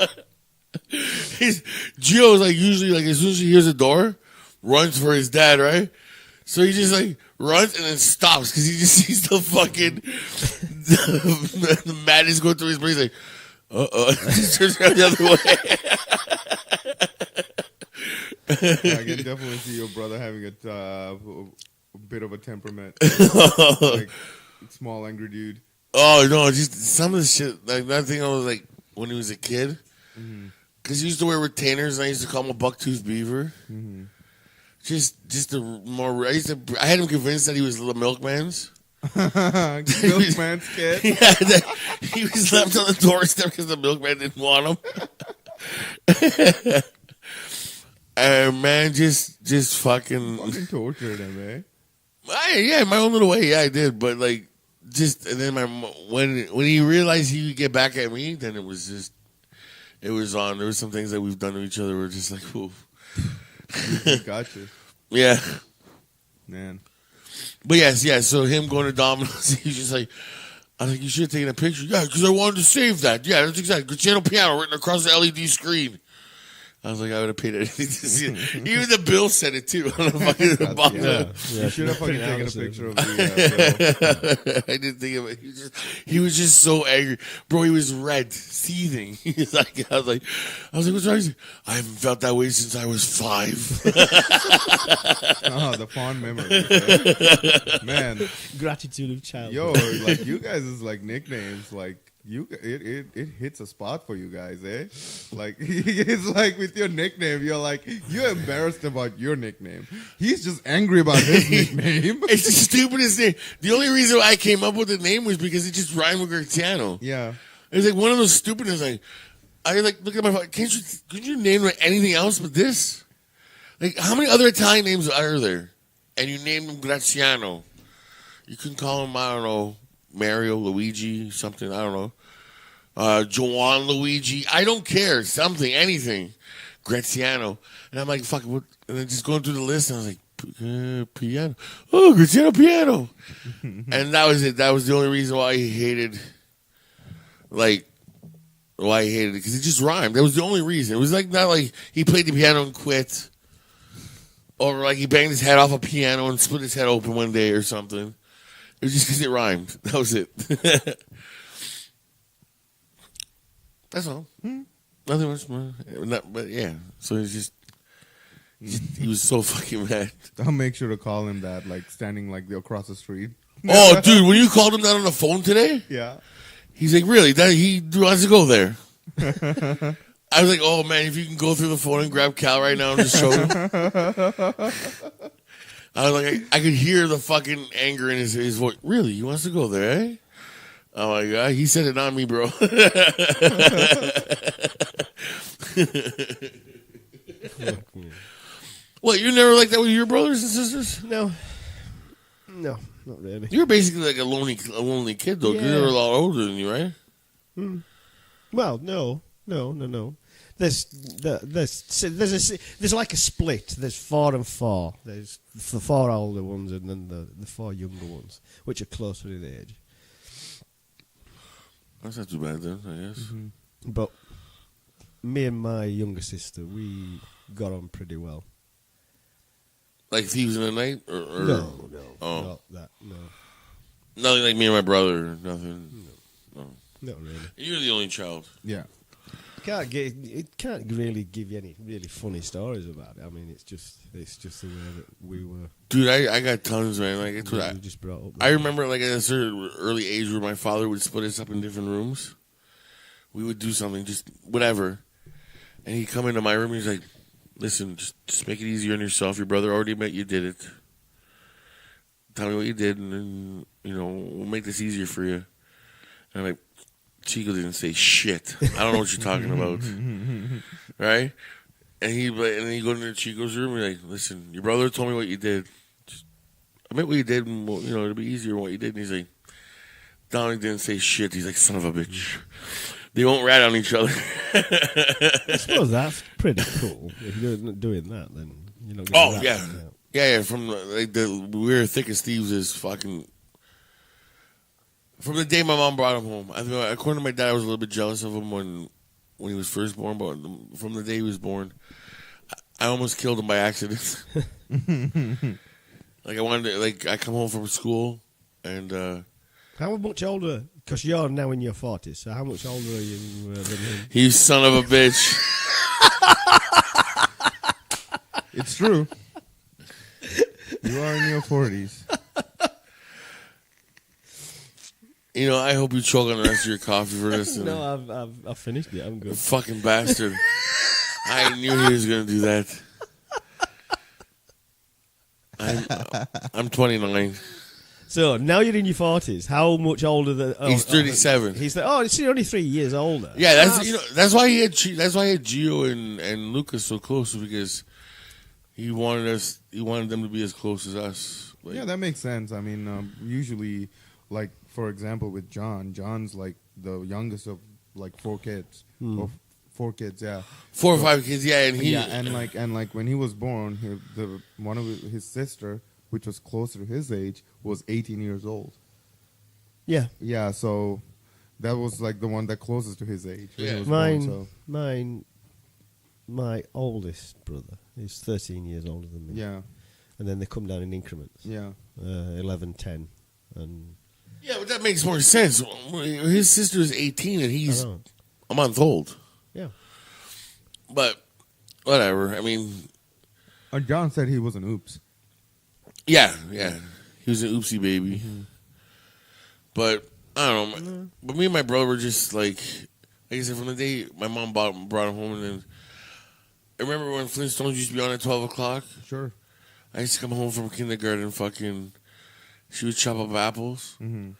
Gio's like, usually, like, as soon as he hears a door, runs for his dad, right? So he just, like, runs and then stops because he just sees the fucking the madness going through his brain. He's like, he turns around the other way. Yeah, I can definitely see your brother having a bit of a temperament. Like, small, angry dude. Oh, no, just some of the shit. Like, that thing I was like, when he was a kid. Because he used to wear retainers and I used to call him a bucktooth beaver. Mm-hmm. Just a more. I had him convinced that he was the milkman's. Milkman's kid. Yeah, that he was left on the doorstep because the milkman didn't want him. And man, just fucking tortured him, eh? Yeah, in my own little way, yeah, I did. But like, just and then when he realized he would get back at me, then it was on. There were some things that we've done to each other. We're just like, ooh. Gotcha. Yeah. Man. But yes. So him going to Domino's, he's just like, I think you should have taken a picture. Yeah, because I wanted to save that. Yeah, that's exactly. Graziano Piano written across the LED screen. I was like, I would have paid anything to see it. Even the bill said it too on the fucking bottom. Yeah. You should have fucking taken a picture of the bill. I didn't think of it. He was just so angry, bro. He was red, seething. He's like, I was like, what's wrong? He's like, I haven't felt that way since I was 5. Oh, the fond memories, right? Man. Gratitude of childhood. Yo, like you guys is like nicknames, like. It hits a spot for you guys, eh? Like it's like with your nickname, you're like you're embarrassed about your nickname. He's just angry about his nickname. It's the stupidest name. The only reason I came up with the name was because it just rhymed with Graziano. Yeah, it's like one of those stupidest. Like I like look at my phone. Could you name it anything else but this? Like how many other Italian names are there? And you named him Graziano. You can call him, I don't know, Mario, Luigi, something, I don't know. Joan Luigi, I don't care, something, anything. Graziano. And I'm like, fuck, what? And then just going through the list, and I was like, piano. Oh, Graziano Piano. And that was it. That was the only reason why he hated, it, because it just rhymed. That was the only reason. It was like, not like he played the piano and quit. Or like he banged his head off a piano and split his head open one day or something. It was just because it rhymed. That was it. That's all. Nothing much more. But yeah. So it's just, He was so fucking mad. I'll make sure to call him that, like standing like across the street. Oh, dude, when you called him that on the phone today, Yeah. he's like, really? That he wants to go there. I was like, oh man, if you can go through the phone and grab Cal right now and just show him. I was like, I could hear the fucking anger in his voice. Really? He wants to go there, eh? Oh my god, he said it on me, bro. What, you're never like that with your brothers and sisters? No, not really. You're basically like a lonely kid, though. 'Cause Yeah. You're a lot older than you, right? Well, no. There's like a split. There's 4 and 4. There's the 4 older ones and then the 4 younger ones, which are closer in age. That's not too bad then, I guess. Mm-hmm. But me and my younger sister, we got on pretty well. Like Thieves in the Night? Or No, Oh. not that. No, Nothing like me and my brother. Nothing. not really. You're the only child. Yeah. It can't really give you any really funny stories about it. I mean, it's just the way that we were. Dude, I got tons, man. Like it's what We just brought up. I remember, like at a certain early age, where my father would split us up in different rooms. We would do something, just whatever, and he'd come into my room. And he's like, "Listen, just make it easier on yourself. Your brother already met you did it. Tell me what you did, and then we'll make this easier for you." And I'm like, Chico didn't say shit. I don't know what you're talking about, right? And then he go into Chico's room and like, listen, your brother told me what you did. Just admit what you did, and it'll be easier what you did. And he's like, Dominic didn't say shit. He's like, son of a bitch. They won't rat on each other. I suppose that's pretty cool. If you're not doing that, then you're not. Gonna rat them out. Yeah. From the We're Thick as Thieves is fucking. From the day my mom brought him home, according to my dad, I was a little bit jealous of him when he was first born. But from the day he was born, I almost killed him by accident. Like I come home from school, and How much older? Because you're now in your 40s. So how much older are you than him? you son of a bitch. It's true. You are in your 40s. I hope you choke on the rest of your coffee for this. No, I've finished it. I'm good. Fucking bastard. I knew he was going to do that. I'm 29. So now you're in your 40s. How much older than? He's 37. He's it's only 3 years older. Yeah, that's why he had Gio and Lucas so close, because he wanted them to be as close as us. Like, Yeah, that makes sense. I mean, usually, like for example, with John's like the youngest of like 4 kids, or 4 kids, yeah, 4 or 5 kids, yeah, and like when he was born, one of his sister, which was closer to his age, was 18 years old. Yeah. Yeah, so that was like the one that closest to his age. When he was Mine, my oldest brother is 13 years older than me. Yeah, And then they come down in increments. yeah. 11, 10. And yeah, but that makes more sense. His sister is 18 and he's a month old. Yeah. But whatever. I mean, John said he was an oops. yeah. He was an oopsie baby. But I don't know. But me and my brother were just like I said, from the day my mom brought him home, and then I remember when Flintstones used to be on at 12 o'clock. Sure. I used to come home from kindergarten, she would chop up apples, Mm-hmm.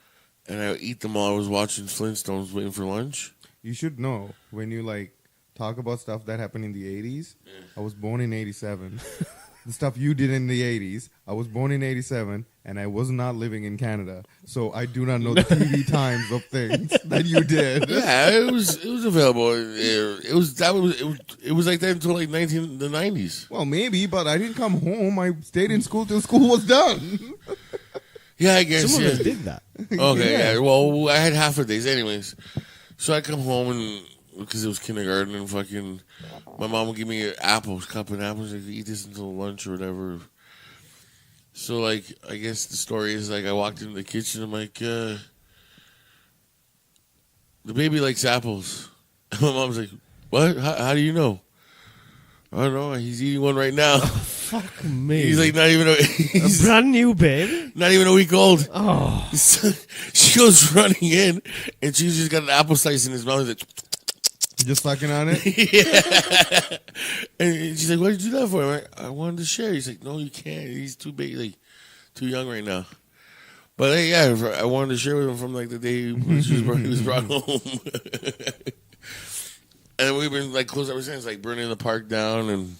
and I would eat them while I was watching Flintstones, waiting for lunch. You should know, when you like talk about stuff that happened in the 80s, I was born in 87. The stuff you did in the 80s, I was born in 87, and I was not living in Canada. So I do not know the TV times of things that you did. Yeah, it was available. It was like that until like the 90s. Well, maybe, but I didn't come home. I stayed in school till school was done. Yeah, I guess. some of Yeah. us did that. Okay, Yeah. yeah. Well, I had half a days anyways. So I come home, and because it was kindergarten, and my mom would give me apples, cup of apples, like, eat this until lunch or whatever. So, like, I guess the story is, like, I walked into the kitchen, I'm like, the baby likes apples. And my mom's like, what? How do you know? I don't know. He's eating one right now. Fuck me. He's like not even a brand new baby. not even a week old. Oh, So she goes running in, and she's just got an apple slice in his mouth. He's like, Just sucking on it. yeah. And she's like, "Why did you do that for?" I'm like, "I wanted to share." He's like, "No, you can't. He's too big, like too young right now." But yeah, I wanted to share with him from like the day he was brought home. And we've been like close ever since, like burning the park down and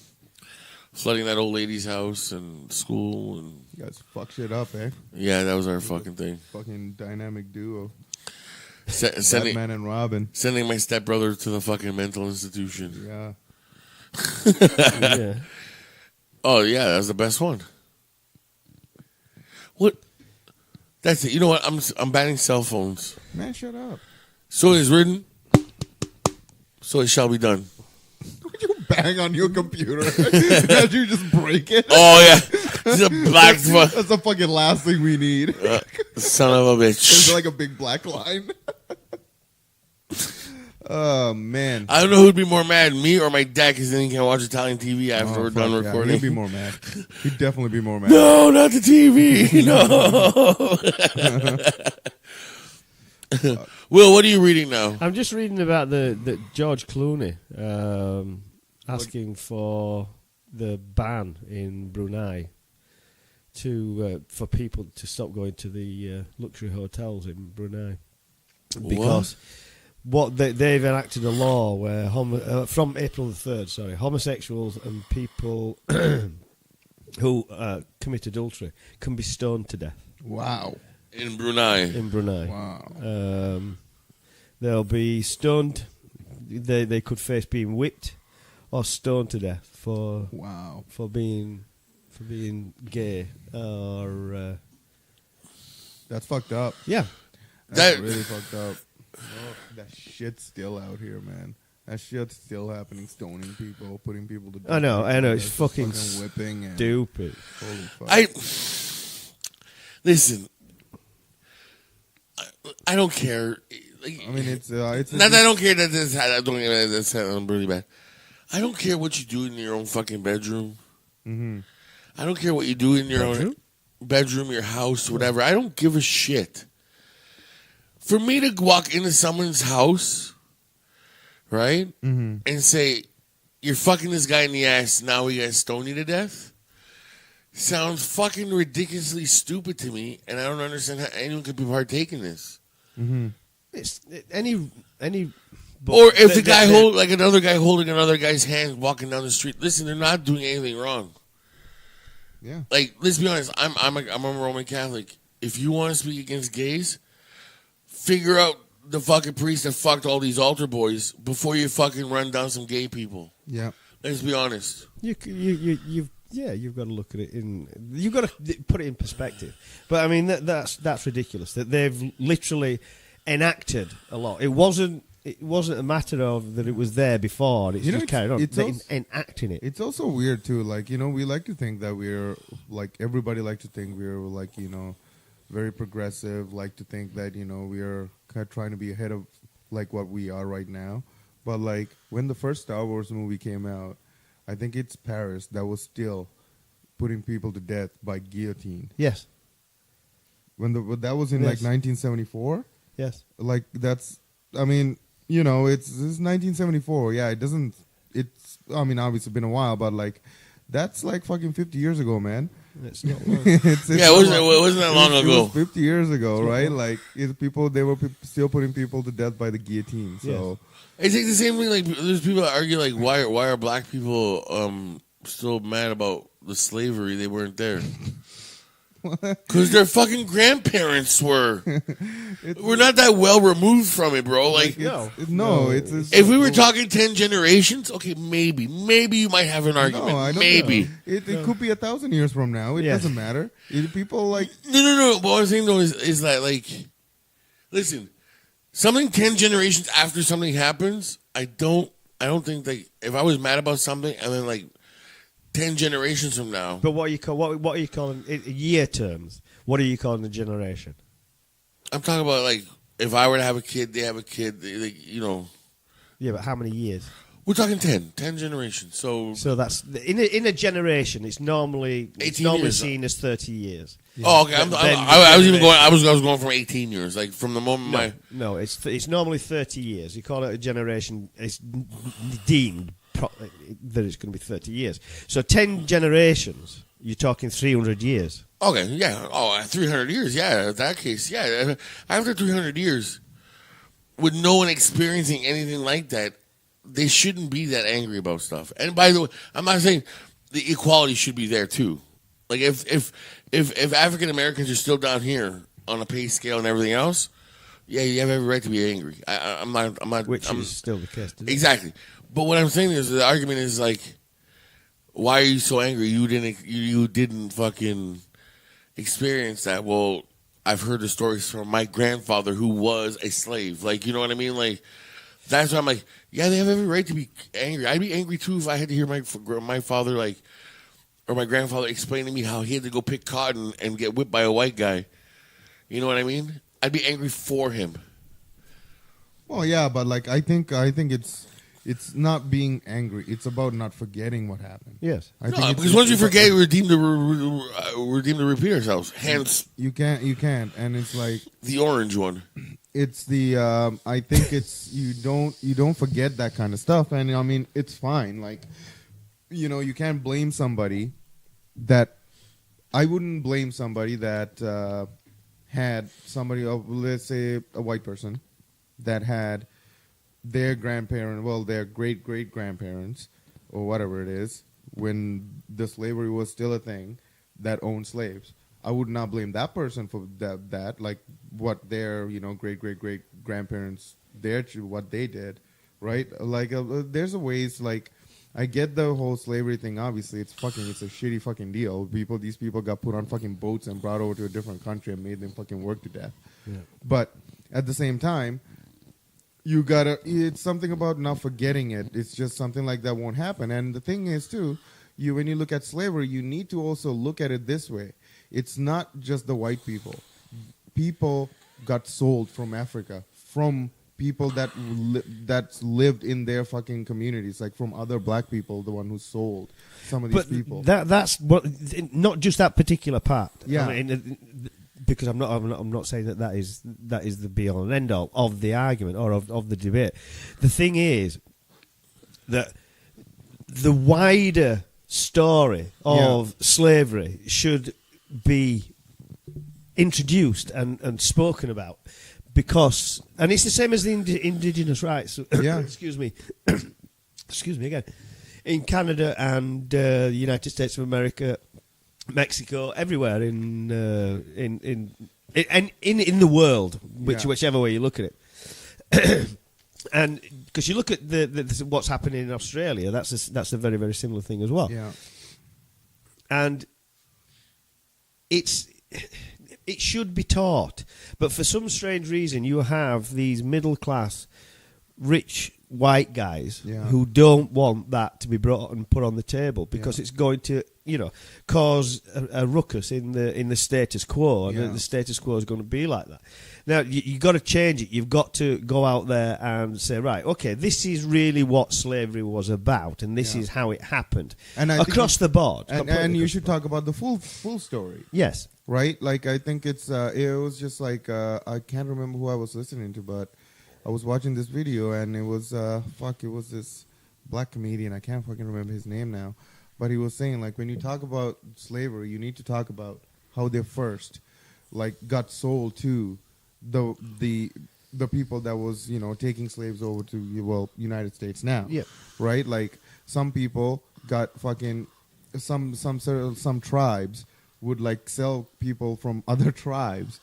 flooding that old lady's house and school, and You guys fuck shit up, eh? yeah, that was our fucking thing. Fucking dynamic duo. Sending Batman and Robin. sending my stepbrother to the fucking mental institution. Yeah. yeah. Oh yeah, that was the best one. What? That's it. You know what? I'm banning cell phones. Man, shut up. So it is written. So it shall be done. Would you bang on your computer? Did you just break it? Oh yeah, it's a black That's the fucking last thing we need. son of a It's bitch. like a big black line. Oh, man. I don't know who'd be more mad, me or my dad, because then he can't watch Italian TV after we're done fuck yeah. recording. He'd be more mad. He'd definitely be more mad. No, not the TV. No. Will, what are you reading now? I'm just reading about the George Clooney asking for the ban in Brunei for people to stop going to the luxury hotels in Brunei because they've enacted a law where from April the 3rd, homosexuals and people who commit adultery can be stoned to death. Wow. In Brunei. Wow. They'll be stoned. They could face being whipped or stoned to death for being gay or That's fucked up. yeah. That's really fucked up. Oh, that shit's still out here, man. That shit's still happening. Stoning people, putting people to death. I know. It's That's fucking whipping. And stupid. holy fuck. Listen. I don't care. Like, I mean, it's not that I don't care that this. I don't care that this sounds really bad. I don't care what you do in your own fucking bedroom. Mm-hmm. I don't care what you do in your own bedroom, your house, whatever. I don't give a shit. For me to walk into someone's house, right, and say, "You're fucking this guy in the ass. Now we gotta stone you to death," sounds fucking ridiculously stupid to me, and I don't understand how anyone could be partaking this. Mm-hmm. It's any. Or if another guy holding another guy's hand walking down the street. Listen, they're not doing anything wrong. Yeah. Like, let's be honest. I'm a Roman Catholic. If you want to speak against gays, figure out the fucking priest that fucked all these altar boys before you fucking run down some gay people. Yeah. Let's be honest. You've got to look at it you've got to put it in perspective. But I mean that's ridiculous that they've literally enacted a law. It wasn't a matter of that it was there before. It's just carried on. They're enacting it. It's also weird too. Like, we like to think that we're like everybody like to think we're like very progressive. Like to think that we are kind of trying to be ahead of like what we are right now. But like when the first Star Wars movie came out, I think it's Paris that was still putting people to death by guillotine. Yes. When that was in like 1974. Yes. Like that's. I mean, this is 1974. Yeah, it doesn't. It's. I mean, obviously been a while, but like, that's like fucking 50 years ago, man. It's not. It wasn't that long ago. It was 50 years ago, right? Like, they were still putting people to death by the guillotine. So. It's like the same thing. Like, there's people that argue, like, why are black people still mad about the slavery? They weren't there. Because their fucking grandparents were. We're not that well removed from it, bro. Like, it's if we were talking 10 generations, okay, maybe you might have an argument. No, I don't maybe know. It could be 1,000 years from now. It doesn't matter. People like no. But what I'm saying though is that, like, listen, something 10 generations after something happens, I don't think that if I was mad about something and then like 10 generations from now. But what are you calling in year terms? What are you calling a generation? I'm talking about like if I were to have a kid, they have a kid. Yeah, but how many years? We're talking 10 generations. So that's in a generation. It's normally 18 years. seen as 30 years. Oh, okay. I was even going. I was going from 18 years, like from the moment No, it's normally 30 years. You call it a generation. It's deemed that it's going to be 30 years. So 10 generations. You're talking 300 years. Okay, yeah. Oh, 300 years. Yeah, in that case, yeah. After 300 years, with no one experiencing anything like that, they shouldn't be that angry about stuff. And by the way, I'm not saying the equality should be there too. Like if African Americans are still down here on a pay scale and everything else, yeah, you have every right to be angry. I'm not. Which is still the case today. Exactly. But what I'm saying is the argument is like, why are you so angry? You didn't fucking experience that. Well, I've heard the stories from my grandfather who was a slave. Like, you know what I mean? Like, that's why I'm like, yeah, they have every right to be angry. I'd be angry too if I had to hear my father like, or my grandfather explain to me how he had to go pick cotton and get whipped by a white guy. You know what I mean? I'd be angry for him. Well, yeah, but like I think it's not being angry. It's about not forgetting what happened. Yes. Because once you forget, we're deemed to repeat ourselves. Hence, you can't, and it's like the orange one. It's the I think it's you don't forget that kind of stuff, and I mean it's fine. Like, you know, you can't blame somebody that I wouldn't blame somebody that had somebody of, let's say, a white person that had their grandparent, well, their great-great-grandparents or whatever it is, when the slavery was still a thing, that owned slaves. I would not blame that person for that like what their, you know, great-great-great-grandparents, what they did, right? Like, there's a ways, like, I get the whole slavery thing. Obviously, it's a shitty fucking deal. These people got put on fucking boats and brought over to a different country and made them fucking work to death. Yeah. But at the same time, it's something about not forgetting it. It's just something like that won't happen. And the thing is, too, when you look at slavery, you need to also look at it this way. It's not just the white people. People got sold from Africa, from people that lived in their fucking communities, like from other black people, the one who sold some of these people. That's what, not just that particular part. Yeah. I mean, because I'm not saying that is the be all and end all of the argument or of the debate. The thing is that the wider story of slavery should be introduced and spoken about, because, and it's the same as the indigenous rights. Yeah. Excuse me again. In Canada and the United States of America, Mexico, everywhere in the world, whichever way you look at it, and because you look at the what's happening in Australia, that's a very, very similar thing as well. Yeah, and it should be taught, but for some strange reason, you have these middle class, rich white guys who don't want that to be brought and put on the table, because it's going to, cause a ruckus in the status quo, and the status quo is going to be like that. Now you got to change it. You've got to go out there and say, right, okay, this is really what slavery was about, and this is how it happened, and across the board. And you should talk about the full story. Yes, right. Like, I think it was just like I can't remember who I was listening to, but I was watching this video, and it was it was this black comedian. I can't fucking remember his name now, but he was saying, like, when you talk about slavery, you need to talk about how they first, like, got sold to the people that was, taking slaves over to United States now. Yeah. Right? Like, some people got fucking some tribes would, like, sell people from other tribes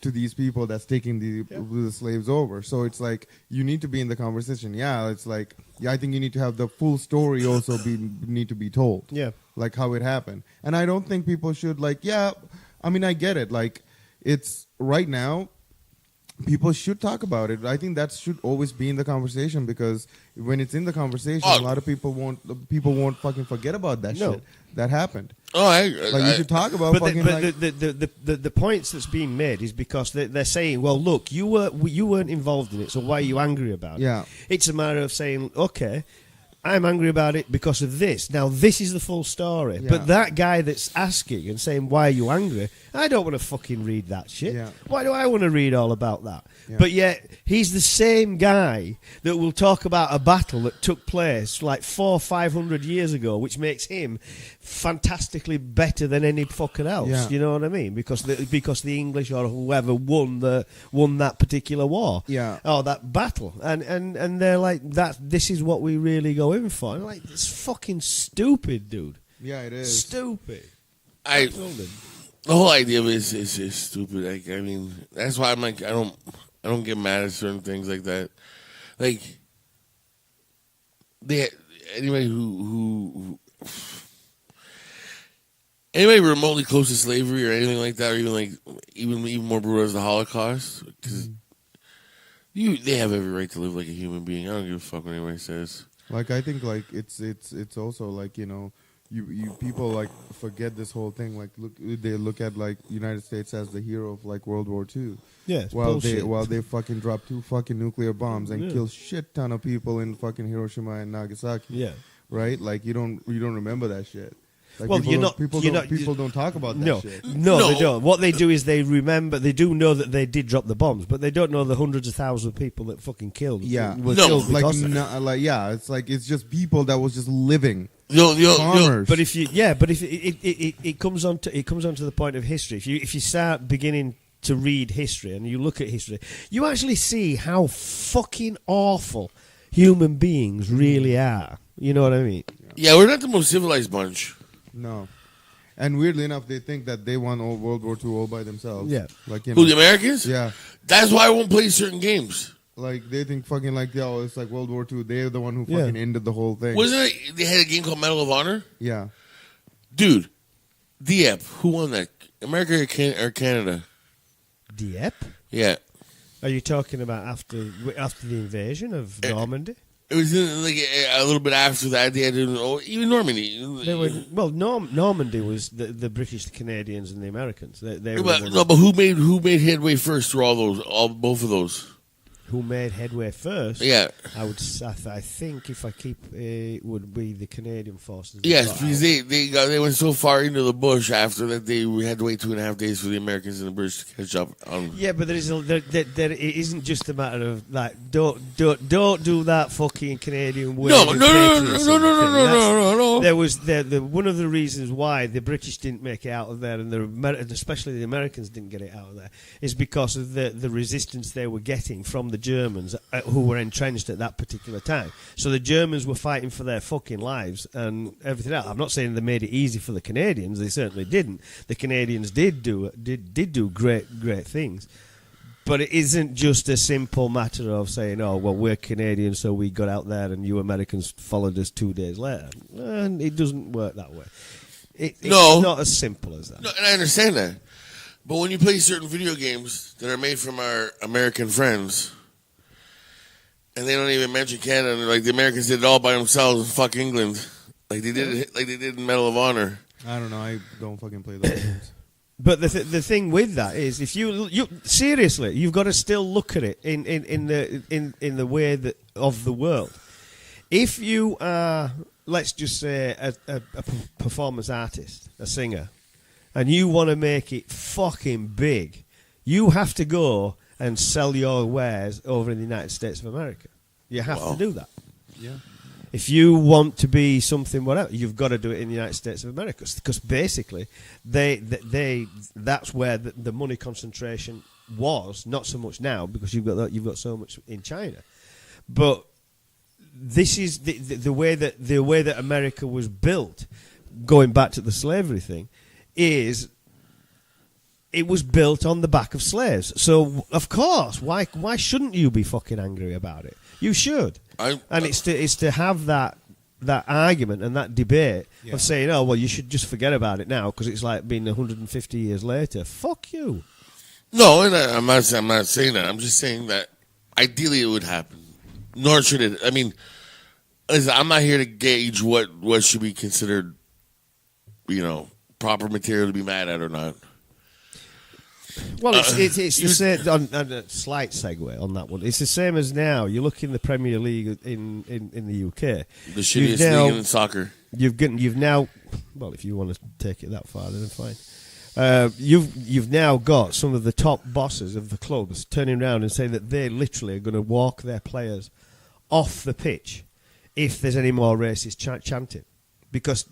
to these people that's taking the slaves over. So it's like, you need to be in the conversation. Yeah, it's like, I think you need to have the full story also need to be told. Yeah. Like, how it happened. And I don't think people should, like, I mean, I get it. Like, it's right now, people should talk about it. I think that should always be in the conversation, because when it's in the conversation, a lot of people won't fucking forget about that shit that happened. You should talk about. But the points that's being made is because they're saying, well, look, you weren't involved in it, so why are you angry about it? Yeah, it's a matter of saying, okay, I'm angry about it because of this. Now, this is the full story. Yeah. But that guy that's asking and saying, why are you angry? I don't want to fucking read that shit. Yeah. Why do I want to read all about that? Yeah. But yet, he's the same guy that will talk about a battle that took place like 400 or 500 years ago, which makes him fantastically better than any fucker else. Yeah. You know what I mean? Because the English or whoever won that particular war. Yeah. Oh, that battle. And they're like, this is what we really go in for. And like, it's fucking stupid, dude. Yeah, it is. Stupid. The whole idea of it is stupid. Like, I mean, that's why I'm like, I don't get mad at certain things like that. Like, anybody remotely close to slavery or anything like that, or even more brutal as the Holocaust, because they have every right to live like a human being. I don't give a fuck what anybody says. Like, I think like it's also like, you people like forget this whole thing. Like, they look at like United States as the hero of like World War II. Yeah, it's while bullshit. they fucking drop 2 fucking nuclear bombs and kill shit ton of people in fucking Hiroshima and Nagasaki. Yeah. Right? Like, you don't remember that shit. Like, Well, people don't talk about that shit. No, they don't. What they do is they remember. They do know that they did drop the bombs, but they don't know the hundreds of thousands of people that fucking killed. Yeah, were killed like, because of it. it's like it's just people that was just living. Farmers. But if it comes on to the point of history. If you start beginning to read history and you look at history, you actually see how fucking awful human beings really are. You know what I mean? Yeah, we're not the most civilized bunch. No. And weirdly enough, they think that they won all World War II all by themselves. Yeah. Like, Who, the Americans? Yeah. That's why I won't play certain games. Like, they think fucking like, it's like World War II. They're the one who fucking ended the whole thing. Wasn't it, they had a game called Medal of Honor? Yeah. Dude, Dieppe, who won that? America or Canada? Dieppe? Yeah. Are you talking about after the invasion of Normandy? It was like a little bit after that. They had even Normandy. Normandy was the British, the Canadians, and the Americans. But who made headway first through both of those? Who made headway first? Yeah, I think if I keep it would be the Canadian forces. Yes, because they went so far into the bush after that we had to wait 2.5 days for the Americans and the British to catch up. Yeah, but there it isn't just a matter of like don't do that fucking Canadian way. No. There was one of the reasons why the British didn't make it out of there, and especially the Americans didn't get it out of there, is because of the resistance they were getting from the Germans who were entrenched at that particular time. So the Germans were fighting for their fucking lives and everything else. I'm not saying they made it easy for the Canadians. They certainly didn't. The Canadians did do great things. But it isn't just a simple matter of saying, oh, well, we're Canadians, so we got out there and you Americans followed us 2 days later. And it doesn't work that way. It's not as simple as that. No, and I understand that. But when you play certain video games that are made from our American friends, and they don't even mention Canada, and like the Americans did it all by themselves in fuck England, like they did in Medal of Honor. I don't know. I don't fucking play those games. But the thing with that is, if you seriously, you've got to still look at it in the way that of the world. If you are, let's just say, a performance artist, a singer, and you want to make it fucking big, you have to go and sell your wares over in the United States of America. You have to do that. Yeah. If you want to be something, whatever, you've got to do it in the United States of America, because basically, that's where the money concentration was. Not so much now, because you've got so much in China, but this is the way that America was built. Going back to the slavery thing, is it was built on the back of slaves. So of course, why shouldn't you be fucking angry about it? You should. It's to have that argument and that debate of saying, oh, well, you should just forget about it now because it's like being 150 years later. Fuck you. No, and I'm not saying that. I'm just saying that ideally it would happen. Nor should it. I mean, listen, I'm not here to gauge what should be considered, proper material to be mad at or not. Well, it's the same. On a slight segue on that one. It's the same as now. You look in the Premier League in the UK. The shittiest league in soccer. You've now. Well, if you want to take it that far, then fine. You've now got some of the top bosses of the clubs turning around and saying that they literally are going to walk their players off the pitch if there's any more racist chanting, because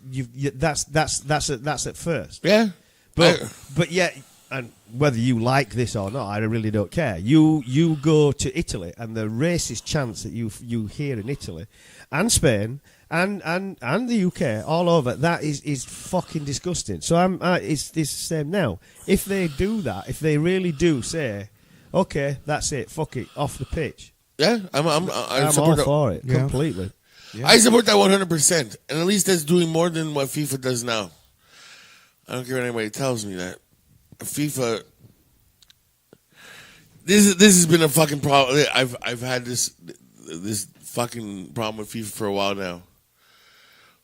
that's at first. Yeah, but yet, and whether you like this or not, I really don't care. You go to Italy, and the racist chants that you hear in Italy and Spain and the UK all over, that is fucking disgusting. So it's the same now. If they do that, if they really do say, okay, that's it, fuck it, off the pitch. Yeah, I'm all for it completely. Yeah. I support that 100%, and at least that's doing more than what FIFA does now. I don't care what anybody tells me that FIFA. This has been a fucking problem. I've had this fucking problem with FIFA for a while now,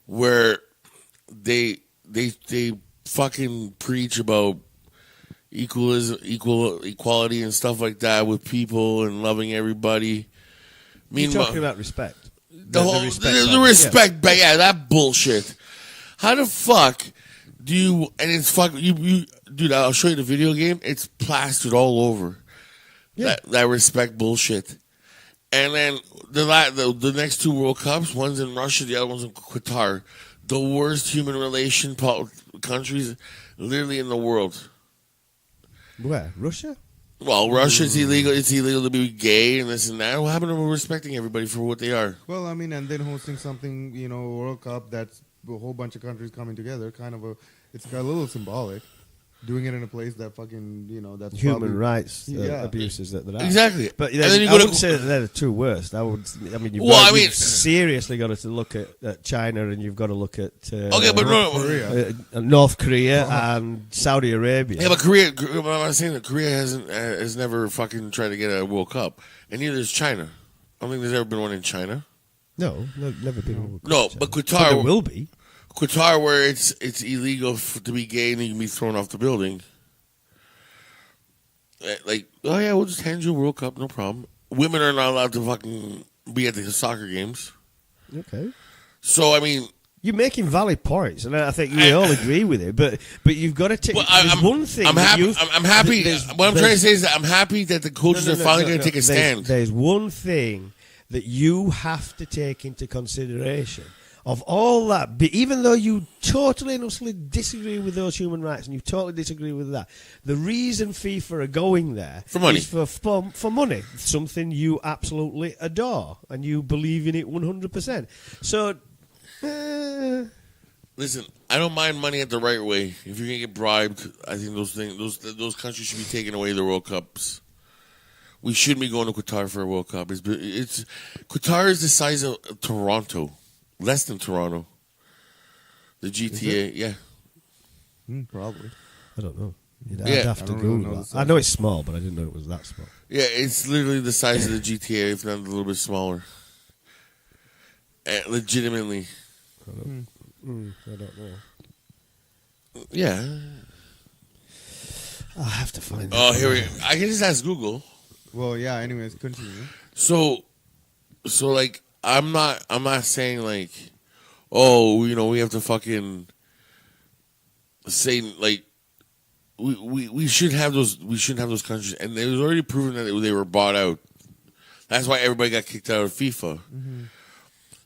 where they fucking preach about equality and stuff like that with people and loving everybody. You're talking about respect. The respect, yeah, that bullshit. How the fuck do you? And it's fucking you, dude. I'll show you the video game. It's plastered all over. Yeah. That respect bullshit. And then the next two World Cups, one's in Russia, the other one's in Qatar. The worst human relation countries, literally in the world. Where? Russia? Well, Russia, it's illegal. It's illegal to be gay and this and that. What happened to respecting everybody for what they are? Well, I mean, and then hosting something, World Cup, that's a whole bunch of countries coming together. It's a little symbolic. Doing it in a place that fucking, that's human rights abuses that there are. Exactly. But then I wouldn't say that they're the two worst. You've seriously got to look at China, and you've got to look at North Korea and Saudi Arabia. Yeah, but Korea. I'm not saying that Korea has never fucking tried to get a World Cup, and neither has China. I don't think there's ever been one in China. No, never been. A World Cup no, in but China. Qatar But there will be. Qatar, where it's illegal to be gay and you can be thrown off the building. Like, oh yeah, we'll just hand you a World Cup, no problem. Women are not allowed to fucking be at the soccer games. Okay. So I mean, you're making valid points, and I think we all agree with it. But you've got to take. One thing. I'm happy. I'm happy. What I'm trying to say is that I'm happy that the coaches are finally going to take a stand. There's one thing that you have to take into consideration. Of all that, even though you totally and utterly disagree with those human rights, and you totally disagree with that, the reason FIFA are going there for money. Is for money, something you absolutely adore and you believe in it 100%. So, listen, I don't mind money at the right way. If you're gonna get bribed, I think those countries should be taking away the World Cups. We shouldn't be going to Qatar for a World Cup. Qatar is the size of Toronto. Less than Toronto. The GTA, yeah. Probably. I don't know. I'd have to Google that. I know it's small, but I didn't know it was that small. Yeah, it's literally the size of the GTA, if not a little bit smaller. Legitimately. I don't know. Yeah. I have to find Oh, here we go. I can just ask Google. Well, yeah, anyways, continue. So like, I'm not saying like, oh, we have to fucking say like we should have those countries, and it was already proven that they were bought out. That's why everybody got kicked out of FIFA. Mm-hmm.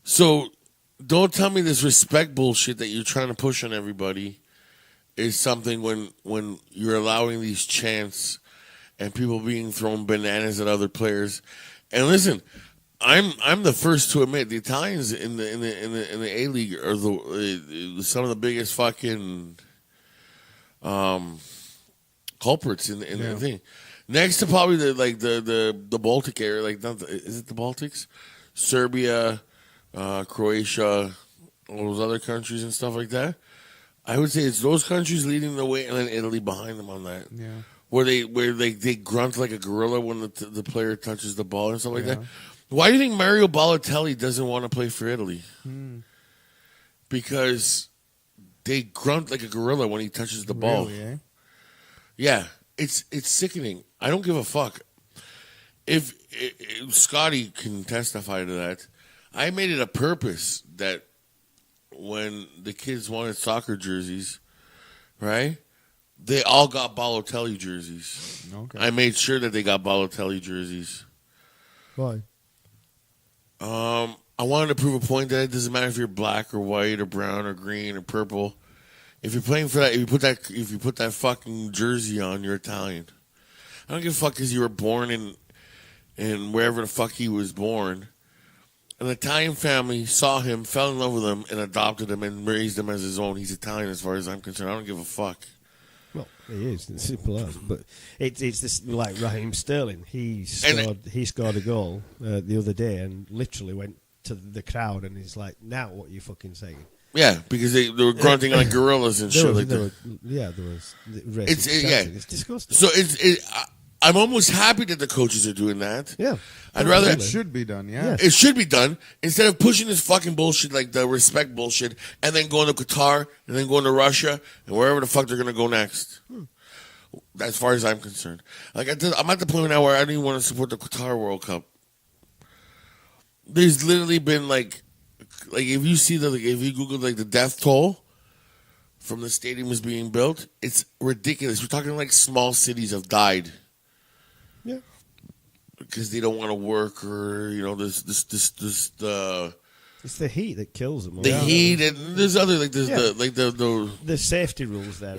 So don't tell me this respect bullshit that you're trying to push on everybody is something when you're allowing these chants and people being thrown bananas at other players. And listen, I'm the first to admit the Italians in the A League are some of the biggest fucking culprits in the thing. Next to probably the Baltic area, is it the Baltics? Serbia, Croatia, all those other countries and stuff like that. I would say it's those countries leading the way, and then Italy behind them on that. Yeah, where they grunt like a gorilla when the player touches the ball and stuff like that. Why do you think Mario Balotelli doesn't want to play for Italy? Because they grunt like a gorilla when he touches the ball. Really, eh? Yeah. it's sickening. I don't give a fuck. If Scotty can testify to that, I made it a purpose that when the kids wanted soccer jerseys, right? They all got Balotelli jerseys. Okay. I made sure that they got Balotelli jerseys. Why? I wanted to prove a point that it doesn't matter if you're black or white or brown or green or purple. If you're playing for that, if you put that fucking jersey on, you're Italian. I don't give a fuck because you were born in wherever the fuck he was born. An Italian family saw him, fell in love with him, and adopted him and raised him as his own. He's Italian as far as I'm concerned. I don't give a fuck. Well, he is. It's simple as. But it's this like Raheem Sterling. He scored a goal the other day and literally went to the crowd and he's like, "Now what are you fucking saying?" Yeah, because they were grunting like gorillas and shit like that. There was. It's disgusting. So I'm almost happy that the coaches are doing that. Yeah. I'd rather It should be done, yeah. It should be done instead of pushing this fucking bullshit like the respect bullshit and then going to Qatar and then going to Russia and wherever the fuck they're going to go next. As far as I'm concerned. Like I'm at the point now where I don't even want to support the Qatar World Cup. There's literally been like if you see if you Google like the death toll from the stadium was being built, it's ridiculous. We're talking like small cities have died. Yeah. Because they don't want to work, or this it's the heat that kills them. The heat, and there's other the safety rules there.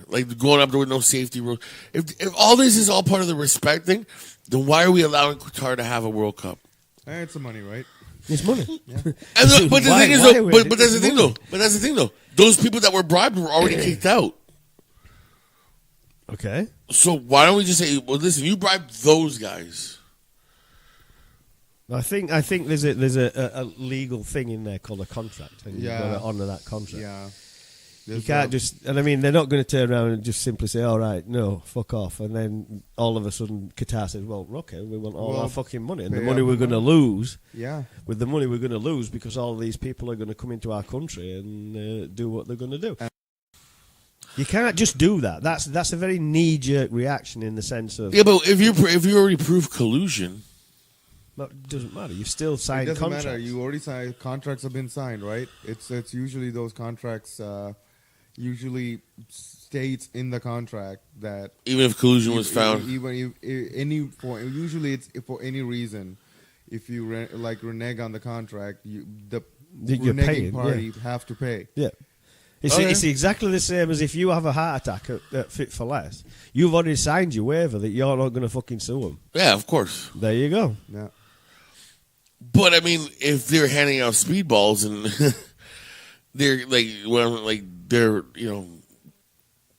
Like going up there with no safety rules. If all this is all part of the respect thing, then why are we allowing Qatar to have a World Cup? It's the money, right? It's money. Yeah. But that's the thing though. Those people that were bribed were already kicked out. Okay. So why don't we just say, well, listen, you bribed those guys. I think there's a legal thing in there called a contract, and you've got to honour that contract. Yeah. You can't just, and I mean, they're not going to turn around and just simply say, all right, no, fuck off. And then all of a sudden Qatar says, well, okay, we want all our fucking money. And the money we're going to lose, with the money we're going to lose because all these people are going to come into our country and do what they're going to do. You can't just do that. That's a very knee-jerk reaction in the sense of... Yeah, but if you already prove collusion... But it doesn't matter. You've still signed contracts. It doesn't matter. You already signed... Contracts have been signed, right? It's usually those contracts... usually states in the contract that... Even if collusion was found? Usually it's for any reason. If you renege on the contract, the reneging party have to pay. Yeah. It's exactly the same as if you have a heart attack at Fit for Less. You've already signed your waiver that you're not going to fucking sue them. Yeah, of course. There you go. Yeah. But I mean, if they're handing out speedballs and they're they're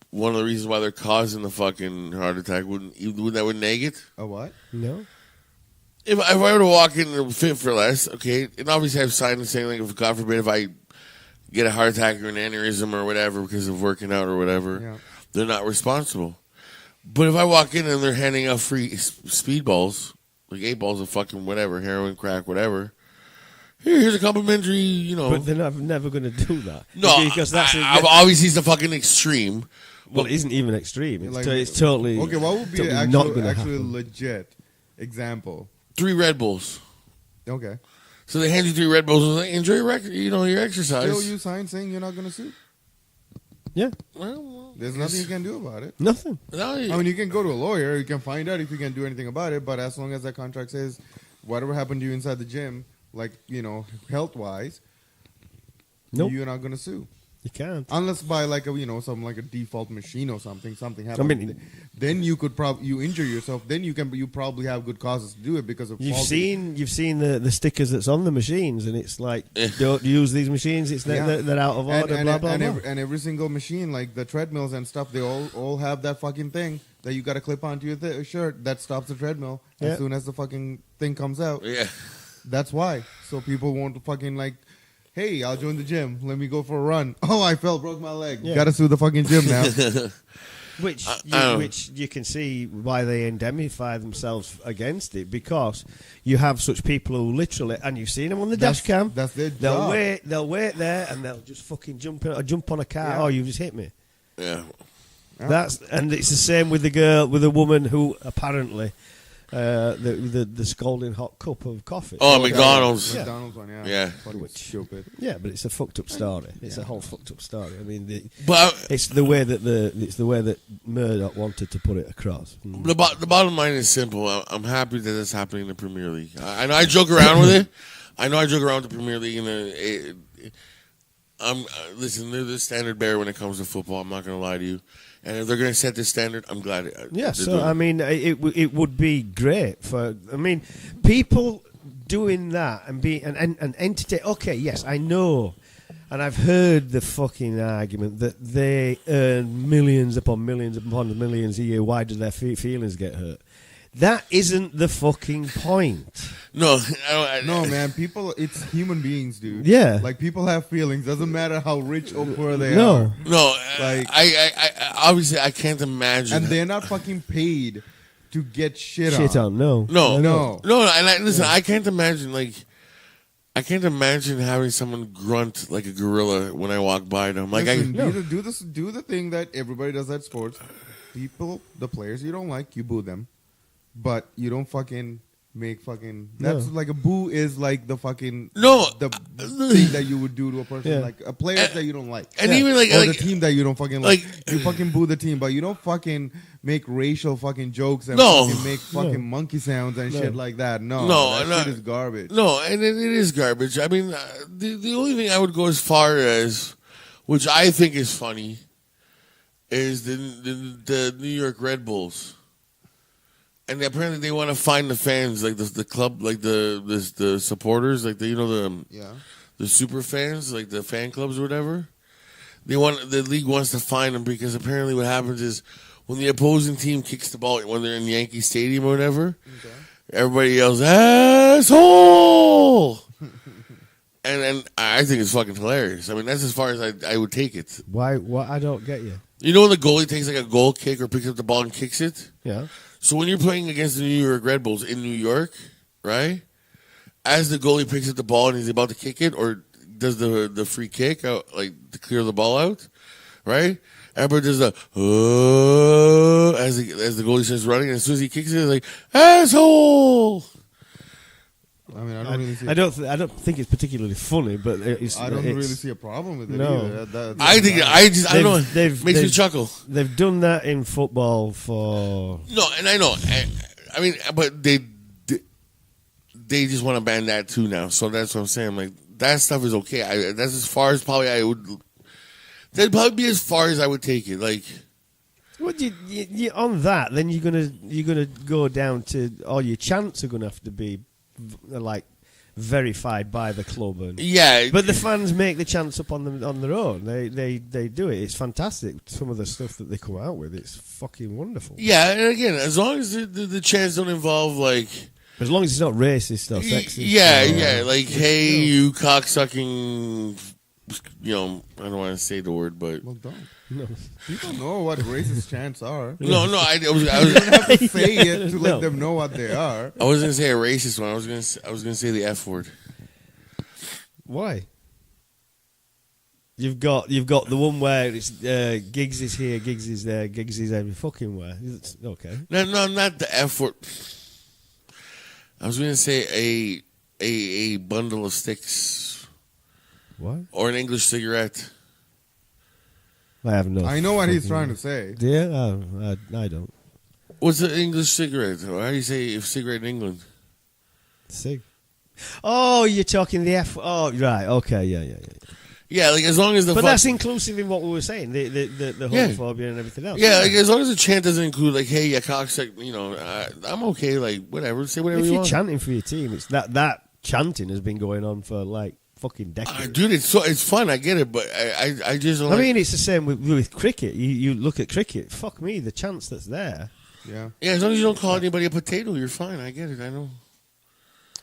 one of the reasons why they're causing the fucking heart attack, wouldn't that renege it? A what? No. If I were to walk in Fit for Less, okay, and obviously have signs saying like, if God forbid, if I get a heart attack or an aneurysm or whatever because of working out or whatever, they're not responsible. But if I walk in and they're handing out free speedballs, like 8 balls of fucking whatever, heroin, crack, whatever, here's a complimentary, But they're never going to do that. No, because obviously it's the fucking extreme. Well, it isn't even extreme. It's totally... Okay, what would be actually legit example? 3 Red Bulls. Okay. So they hand you 3 Red Bulls and like, enjoy your exercise. Still you sign saying you're not going to sue? Yeah. Well, there's nothing you can do about it. Nothing. I mean, you can go to a lawyer. You can find out if you can do anything about it. But as long as that contract says whatever happened to you inside the gym, like, health-wise, you're not going to sue. You can't. Unless by like a default machine or something happens. I mean, then you could you injure yourself. Then you probably have good causes to do it because of you've seen the stickers that's on the machines, and it's like don't use these machines. It's they're out of order. And every single machine, like the treadmills and stuff, they all have that fucking thing that you got to clip onto your shirt that stops the treadmill as soon as the fucking thing comes out. Yeah, that's why. So people won't fucking like. Hey, I'll join the gym. Let me go for a run. Oh, I broke my leg. Yeah. Got to sue the fucking gym now. Which you can see why they indemnify themselves against it, because you have such people who literally, and you've seen them on the dash cam. That's their job. They'll wait there and they'll just fucking jump on a car. Oh, you just hit me. Yeah. And it's the same with the woman who apparently the scalding hot cup of coffee. Oh, McDonald's. Yeah. McDonald's one, yeah. Yeah. Fucking stupid. Yeah, but it's a fucked up story. It's a whole fucked up story. I mean, But it's the way that Murdoch wanted to put it across. the bottom line is simple. I'm happy that it's happening in the Premier League. I know I joke around with it. I know I joke around with the Premier League. Listen, they're the standard bearer when it comes to football. I'm not going to lie to you. And if they're going to set the standard, I'm glad. Yeah, so I mean, it would be great for. I mean, people doing that and entertain. Okay, yes, I know, and I've heard the fucking argument that they earn millions upon millions upon millions a year. Why do their feelings get hurt? That isn't the fucking point. No, no, man. People, it's human beings, dude. Yeah. Like, people have feelings. Doesn't matter how rich or poor they are. No. No, Like- I obviously I can't imagine. And they're not fucking paid to get shit on. No. No. And listen, I can't imagine I can't imagine having someone grunt like a gorilla when I walk by them. Like Listen, do the thing that everybody does at sports. People, the players you don't like, you boo them. But you don't fucking make fucking. That's like a boo is like the fucking the thing that you would do to a person like a player that you don't like, and even like the team that you don't fucking like. You fucking boo the team, but you don't fucking make racial fucking jokes and fucking make fucking monkey sounds and shit like that. No, that shit is garbage. No, and it is garbage. I mean, the only thing I would go as far as, which I think is funny, is the New York Red Bulls. And apparently they want to find the fans, like the club, like the supporters, like the super fans, like the fan clubs or whatever. The league wants to find them because apparently what happens is when the opposing team kicks the ball when they're in Yankee Stadium or whatever, everybody yells "asshole," and I think it's fucking hilarious. I mean, that's as far as I would take it. Why? What? I don't get you. You know when the goalie takes like a goal kick or picks up the ball and kicks it? Yeah. So when you're playing against the New York Red Bulls in New York, right? As the goalie picks up the ball and he's about to kick it, or does the free kick out, like to clear the ball out, right? Everybody does the as the goalie starts running, and as soon as he kicks it, it's like asshole. I mean, I don't really see. I don't think it's particularly funny, but I don't really see a problem with it No. either. I don't know. It makes me chuckle. They've done that in football for No, and I know. I mean, but they just want to ban that too now. So that's what I'm saying. Like that stuff is okay. That's as far as probably I would. That'd probably be as far as I would take it. Like, well, you on that, then you're gonna go down to all your chants are gonna have to be like verified by the club, and but the fans make the chants up on their own. They do it. It's fantastic. Some of the stuff that they come out with, it's fucking wonderful. Yeah, and again, as long as the chants don't involve like, as long as it's not racist or sexist. Yeah, like hey, you cocksucking. You know, I don't want to say the word, but well, don't. No. People know what racist chants are. No, I was you don't have to say it to let them know what they are. I wasn't gonna say a racist one. I was gonna say the F word. Why? You've got the one where it's Giggs is here, Giggs is there, Giggs is every fucking where. It's, okay. No, not the F word. I was gonna say a bundle of sticks. What? Or an English cigarette. I have no. I know what he's trying to say. Yeah, I don't. What's an English cigarette? How do you say cigarette in England? Cig. Oh, you're talking the F. Oh, right. Okay. Yeah. Yeah, like as long as the. But that's inclusive in what we were saying, the homophobia and everything else. Yeah, like as long as the chant doesn't include like, "Hey, you cocksuck," you know, I'm okay. Like whatever, say whatever you want. If you're chanting for your team, it's that chanting has been going on for like fucking decades. Dude, it's fun. I get it, but I just. I mean, it's the same with cricket. You look at cricket. Fuck me, the chance that's there. Yeah. Yeah, as long as you don't call anybody a potato, you're fine. I get it. I know.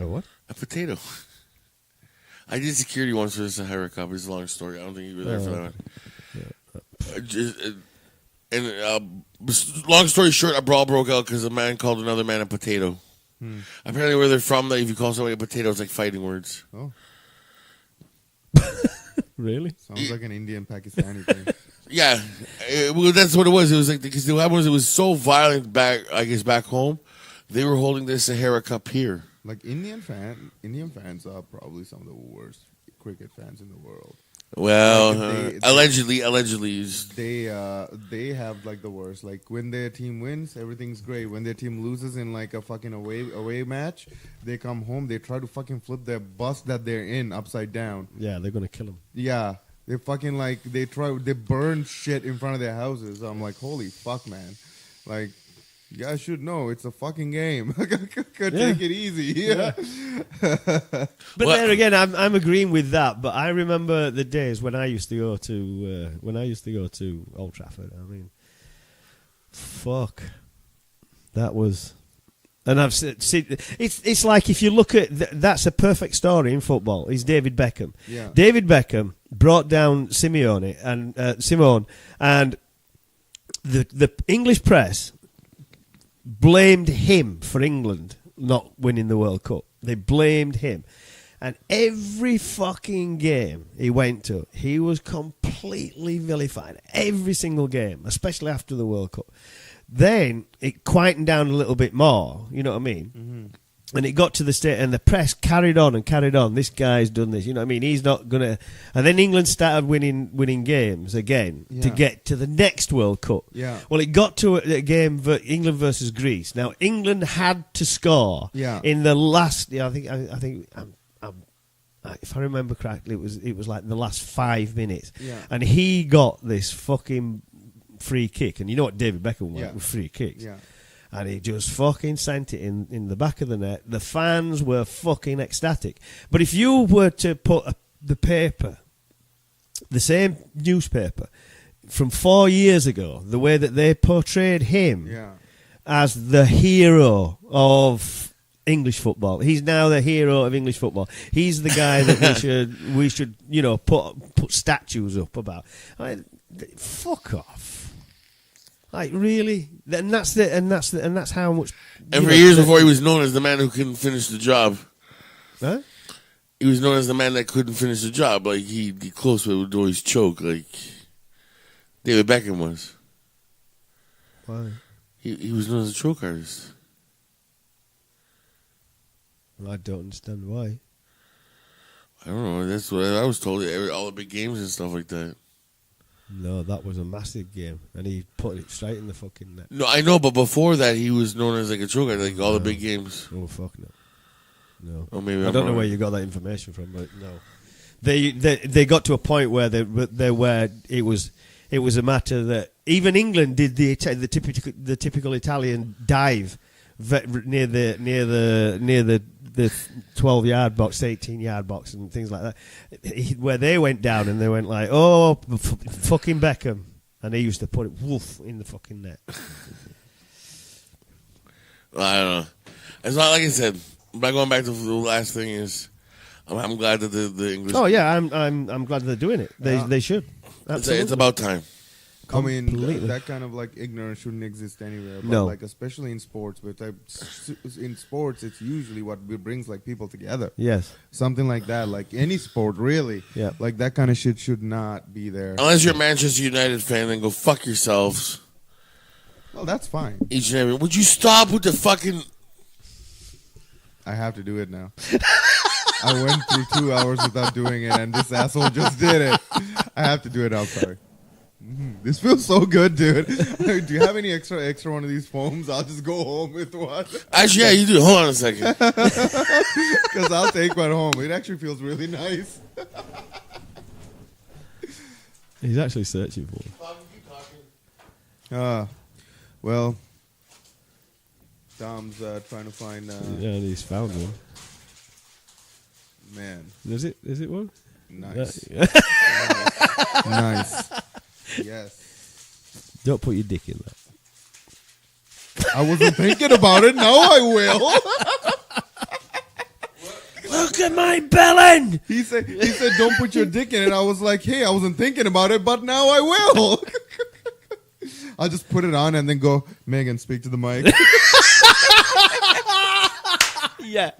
A what? A potato. I did security once for the Sahara Cup. It's a long story. I don't think you were there for that one. Long story short, a brawl broke out because a man called another man a potato. Apparently, where they're from, if you call somebody a potato, it's like fighting words. Oh. Really? Sounds like an Indian Pakistani thing. Yeah, well, that's what it was. It was like because what happened was it was so violent back home. They were holding the Sahara Cup here. Like Indian fans are probably some of the worst cricket fans in the world. Well, Like, allegedly, they have like the worst. Like when their team wins, everything's great. When their team loses in like a fucking away match, they come home. They try to fucking flip their bus that they're in upside down. Yeah, they're gonna kill him. Yeah, they fucking like they burn shit in front of their houses. I'm like, holy fuck, man. Like, you guys should know it's a fucking game. Take it easy. Yeah. But there again, I'm agreeing with that. But I remember the days when I used to go to Old Trafford. I mean, fuck, that was. And I've seen it's like if you look at that's a perfect story in football. Is David Beckham? Yeah. David Beckham brought down Simone and the English press blamed him for England not winning the World Cup. They blamed him. And every fucking game he went to, he was completely vilified. Every single game, especially after the World Cup. Then it quietened down a little bit more, you know what I mean? Mm-hmm. And it got to the state, and the press carried on and carried on. This guy's done this, you know what I mean? He's not going to... And then England started winning games again to get to the next World Cup. Yeah. Well, it got to a game, England versus Greece. Now, England had to score in the last... I think if I remember correctly, it was like the last 5 minutes. Yeah. And he got this fucking free kick. And you know what David Beckham went with free kicks. Yeah. And he just fucking sent it in the back of the net. The fans were fucking ecstatic. But if you were to put the paper, the same newspaper, from 4 years ago, the way that they portrayed him as the hero of English football. He's now the hero of English football. He's the guy that we should put statues up about. Fuck off. Like really, and that's how much. And for years before, he was known as the man who couldn't finish the job. Huh? He was known as the man that couldn't finish the job. Like he'd get close to it, would always choke. Like David Beckham was. Why? He was known as a choke artist. I don't understand why. I don't know. That's what I was told. All the big games and stuff like that. No, that was a massive game, and he put it straight in the fucking net. No, I know, but before that, he was known as like a choke artist, like all the big games. Oh fuck no. Oh, maybe I don't know where you got that information from, but no. They got to a point where it was a matter that even England did the typical Italian dive near the 12-yard box, 18-yard box, and things like that, where they went down and they went like, "Oh, fucking Beckham," and he used to put it woof in the fucking net. Well, I don't know. It's not like I said. But going back to the last thing is, I'm glad that the English. Oh yeah, I'm glad they're doing it. They should. Absolutely. It's about time. I mean, that kind of like ignorance shouldn't exist anywhere. But like, especially in sports, but in sports, it's usually what brings like people together. Yes, something like that. Like any sport, really. Yeah, like that kind of shit should not be there. Unless you're a Manchester United fan, then go fuck yourselves. Well, that's fine. Each and every. Would you stop with the fucking? I have to do it now. I went through 2 hours without doing it, and this asshole just did it. I have to do it. I'm sorry. This feels so good, dude. Do you have any extra one of these foams? I'll just go home with one. Actually, yeah, you do. Hold on a second. Because I'll take one home. It actually feels really nice. He's actually searching for it. Well, Tom's trying to find... yeah, he's found one. Man. Is it one? Nice. Nice. Yes. Don't put your dick in that. I wasn't thinking about it. Now I will. Look at my belly. He said, don't put your dick in it. I was like, hey, I wasn't thinking about it, but now I will. I'll just put it on and then go, Megan, speak to the mic. Yeah.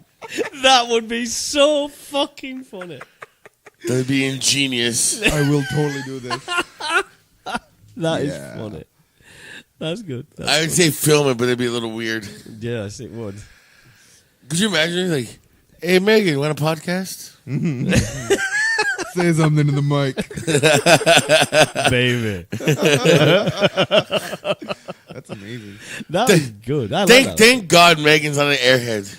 That would be so fucking funny. That'd be ingenious. I will totally do this. That is Yeah. funny. That's good. That's I would say film it, but it'd be a little weird. yes, it would. Could you imagine, like, hey, Megan, you want a podcast? Say something to the mic. Baby. That's amazing. That is good. I like that. Thank God Megan's on an airhead.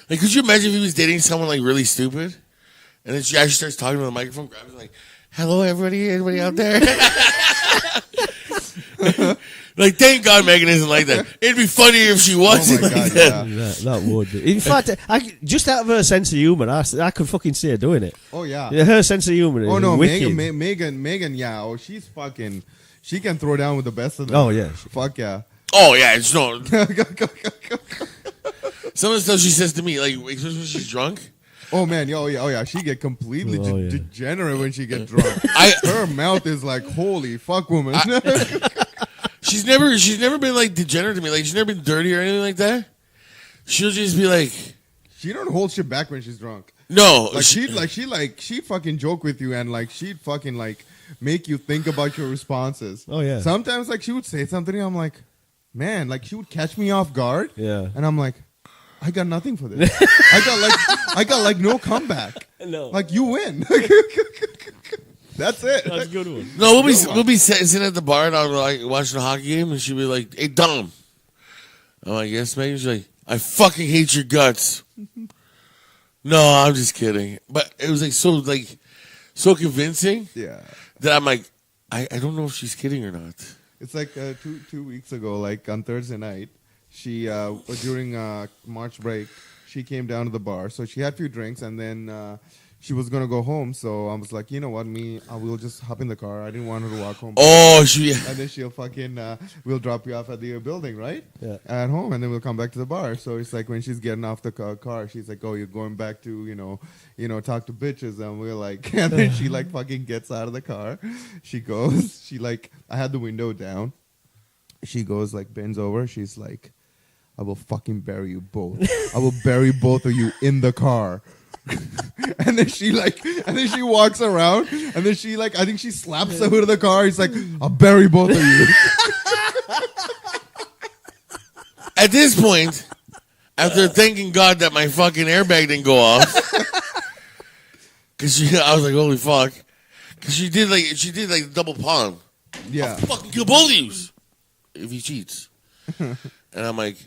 Like, could you imagine if he was dating someone, like, really stupid? And then she actually starts talking to the microphone, grabs it, like, hello, everybody out there? Like, thank God Megan isn't like that. It'd be funnier if she wasn't Oh my like God, that. yeah. That would be. In fact, just out of her sense of humour, I could fucking see her doing it. Oh yeah. Yeah, her sense of humour is Oh no, wicked. Megan. Yeah. Oh, she's fucking. She can throw down with the best of them. Oh, yeah. Fuck yeah. Oh, yeah, it's no. Some of the stuff she says to me, like, especially when she's drunk. Oh man, oh yeah. She get completely Oh, yeah. degenerate when she get drunk. Her mouth is like, holy fuck, woman. She's never been, like, degenerate to me. Like, she's never been dirty or anything like that. She'll just be like, She don't hold shit back when she's drunk. no. Like she fucking joke with you and like she'd fucking like make you think about your responses. Oh, yeah. Sometimes like she would say something and I'm like, man, like she would catch me off guard. Yeah. And I'm like, I got nothing for this. I got no comeback. No. Like you win. That's it. That's a good one. No, we'll be sitting at the bar and I'm like watching a hockey game and she'll be like, hey, Dom. I'm like, yes, Megan. She's like, I fucking hate your guts. No, I'm just kidding. But it was like so convincing Yeah. that I'm like, I don't know if she's kidding or not. It's like 2 weeks ago, like on Thursday night, she during March break, she came down to the bar. So she had a few drinks, and then she was gonna go home. So I was like, you know what, I will just hop in the car. I didn't want her to walk home. Oh, And then she'll fucking we'll drop you off at the building, right? Yeah. At home, and then we'll come back to the bar. So it's like when she's getting off the car, she's like, "Oh, you're going back to talk to bitches," and we're like, and then she like fucking gets out of the car. She goes, I had the window down. She goes like bends over. She's like, "I will fucking bury you both. I will bury both of you in the car." and then she walks around, and then she like, I think she slaps the hood of the car. He's like, "I'll bury both of you." At this point, after thanking God that my fucking airbag didn't go off, because I was like, holy fuck, because she did like double palm. Yeah. I'll fucking kill both of you if he cheats. And I'm like,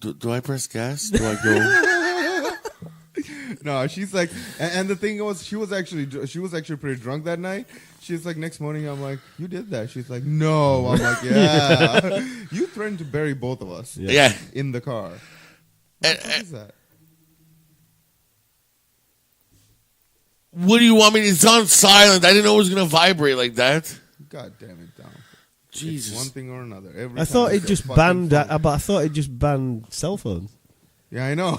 do I press gas? Do I go? No, she's like, and the thing was, she was actually pretty drunk that night. She's like, next morning, I'm like, you did that? She's like, no. I'm like, yeah. You threatened to bury both of us. Yeah. In the car. And, What is that? what do you want me to? It's on silent. I didn't know it was gonna vibrate like that. God damn it, Dom. Jesus. It's one thing or another. I thought it it just banned, but I thought it just banned cell phones. Yeah, I know.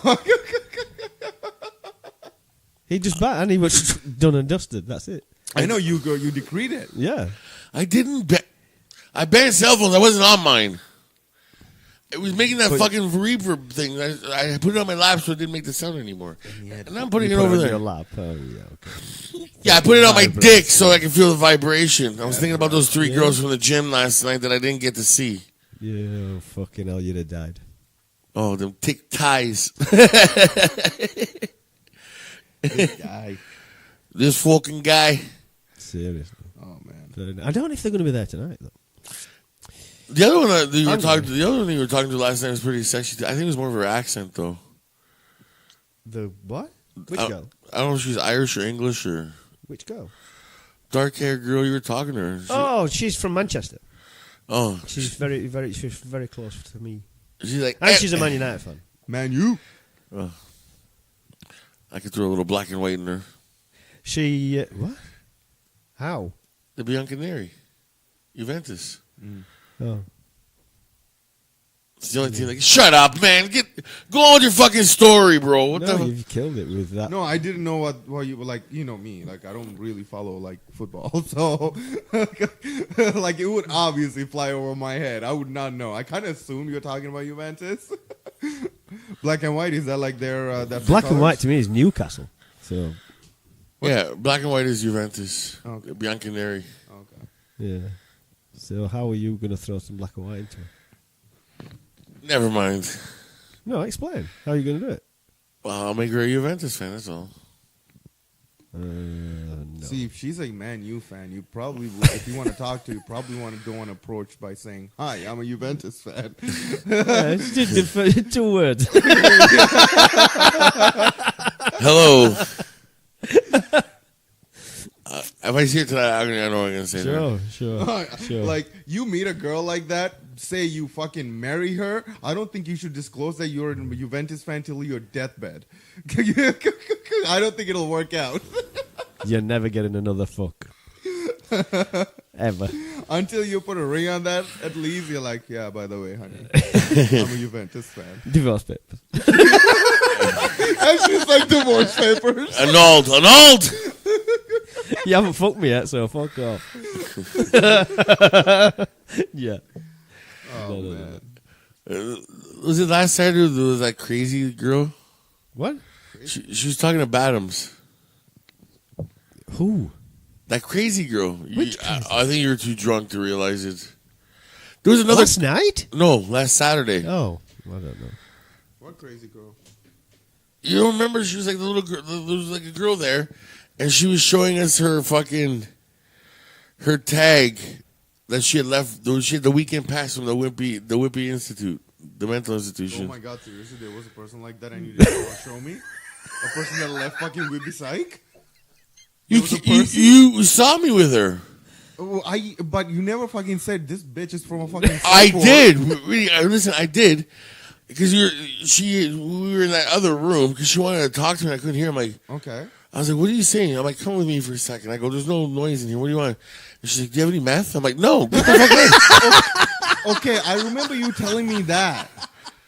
He just banned, and he was done and dusted. That's it. I know you decreed it. Yeah. I didn't. I banned cell phones. I wasn't on mine. It was making that fucking reverb thing. I put it on my lap so it didn't make the sound anymore. And I'm putting it over on there. your lap. Oh, yeah, okay. Yeah, I put it on my dick so I can feel the vibration. I was thinking about those three girls from the gym last night that I didn't get to see. Yeah, fucking hell, you'd have died. Oh, them tick ties. This guy. This fucking guy. Seriously. Oh man. I don't know if they're going to be there tonight, though. The other one that you were talking to, the other one you were talking to last night was pretty sexy. I think it was more of her accent though. The what? Which I girl? don't know if she's Irish or English or Which girl? dark haired girl you were talking to her. She's from Manchester. Oh, She's she's very close to me. she's like, And she's a Man United fan. Man, you. I could throw a little black and white in her. She what? How? The Bianconeri, Juventus. Oh. It's the only team. Like, shut up, man. Go on with your fucking story, bro. What No, the? you've killed it with that. No, I didn't know what you were like. You know me, like I don't really follow like football, so like it would obviously fly over my head. I would not know. I kind of assumed you're talking about Juventus. Black and white, is that like their that Black and white to me is Newcastle. So Yeah, black and white is Juventus. Okay. Bianconeri. Okay. yeah. So how are you going to throw some black and white into it? Never mind. No, explain. How are you going to do it? Well, I'll make her a Juventus fan. That's all. No. See, if she's a Man U fan, you probably would, if you want to talk to, you probably want to go on approach by saying, "Hi, I'm a Juventus fan." Yeah, it's just 2 words. Hello. If I see it tonight, I know what I'm going to say. Sure. Like, you meet a girl like that, say you fucking marry her, I don't think you should disclose that you're a Juventus fan till your deathbed. I don't think it'll work out. You're never getting another fuck. Ever. Until you put a ring on that, at least you're like, yeah, by the way, honey, I'm a Juventus fan. Divorce papers. And she's like, divorce papers. Annulled. You haven't fucked me yet, so fuck off. Yeah. Oh, man. Was it last Saturday there was that crazy girl? What? She was talking to Bottoms. Who? That crazy girl. Which crazy? I think you were too drunk to realize it. There was another. Last night? No, last Saturday. Oh, I don't know. What crazy girl? You don't remember? She was like the little girl. There was like a girl there, and she was showing us her tag that she had left. She had the weekend pass from the Whippy Institute, the mental institution. Oh my God, seriously, there was a person like that, and you didn't want to show me? A person that left fucking Whippy Psych? You saw me with her. Oh, but you never fucking said this bitch is from a fucking. I psych did. ward. Really, listen, I did. Because we were in that other room because she wanted to talk to me. I couldn't hear. I'm like, Okay. I was like, what are you saying? I'm like, come with me for a second. I go, there's no noise in here. What do you want? And she's like, do you have any meth? I'm like, no. Get the fuck in. Okay, I remember you telling me that.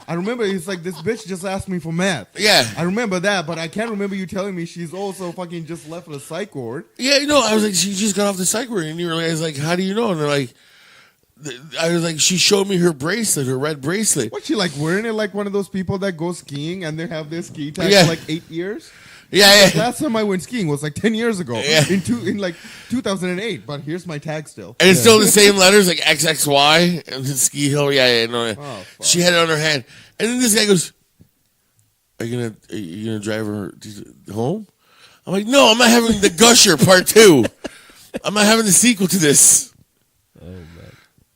I remember it's like this bitch just asked me for meth. Yeah. I remember that, but I can't remember you telling me she's also fucking just left the psych ward. Yeah, I was like, she just got off the psych ward. And you were like, I was like, how do you know? And they're like, I was like, she showed me her bracelet, her red bracelet. What, she like wearing it like one of those people that go skiing and they have their ski tag Yeah. for like 8 years? Yeah. Last time I went skiing was like 10 years ago. Yeah. In like 2008, but here's my tag still. And it's still the same letters, like XXY and Ski Hill. Yeah, no. Oh, fuck. She had it on her hand. And then this guy goes, Are you gonna drive her home? I'm like, no, I'm not having the Gusher Part 2. I'm not having the sequel to this. Oh, man.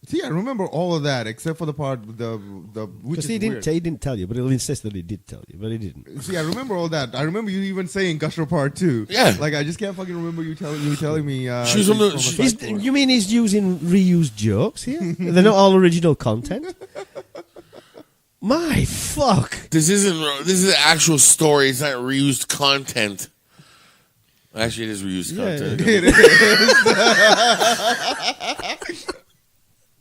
See, I remember all of that except for the part the which Because is he weird. didn't tell you, but he'll insist that he did tell you, but he didn't. See, I remember all that. I remember you even saying Gusher Part 2. Yeah. Like, I just can't fucking remember you telling me. She was from the- she's she's- a psych ward. You mean he's using reused jokes here? They're not all original content? My fuck. This is an actual story. It's not reused content. Actually, it is reused Yeah, content. It is.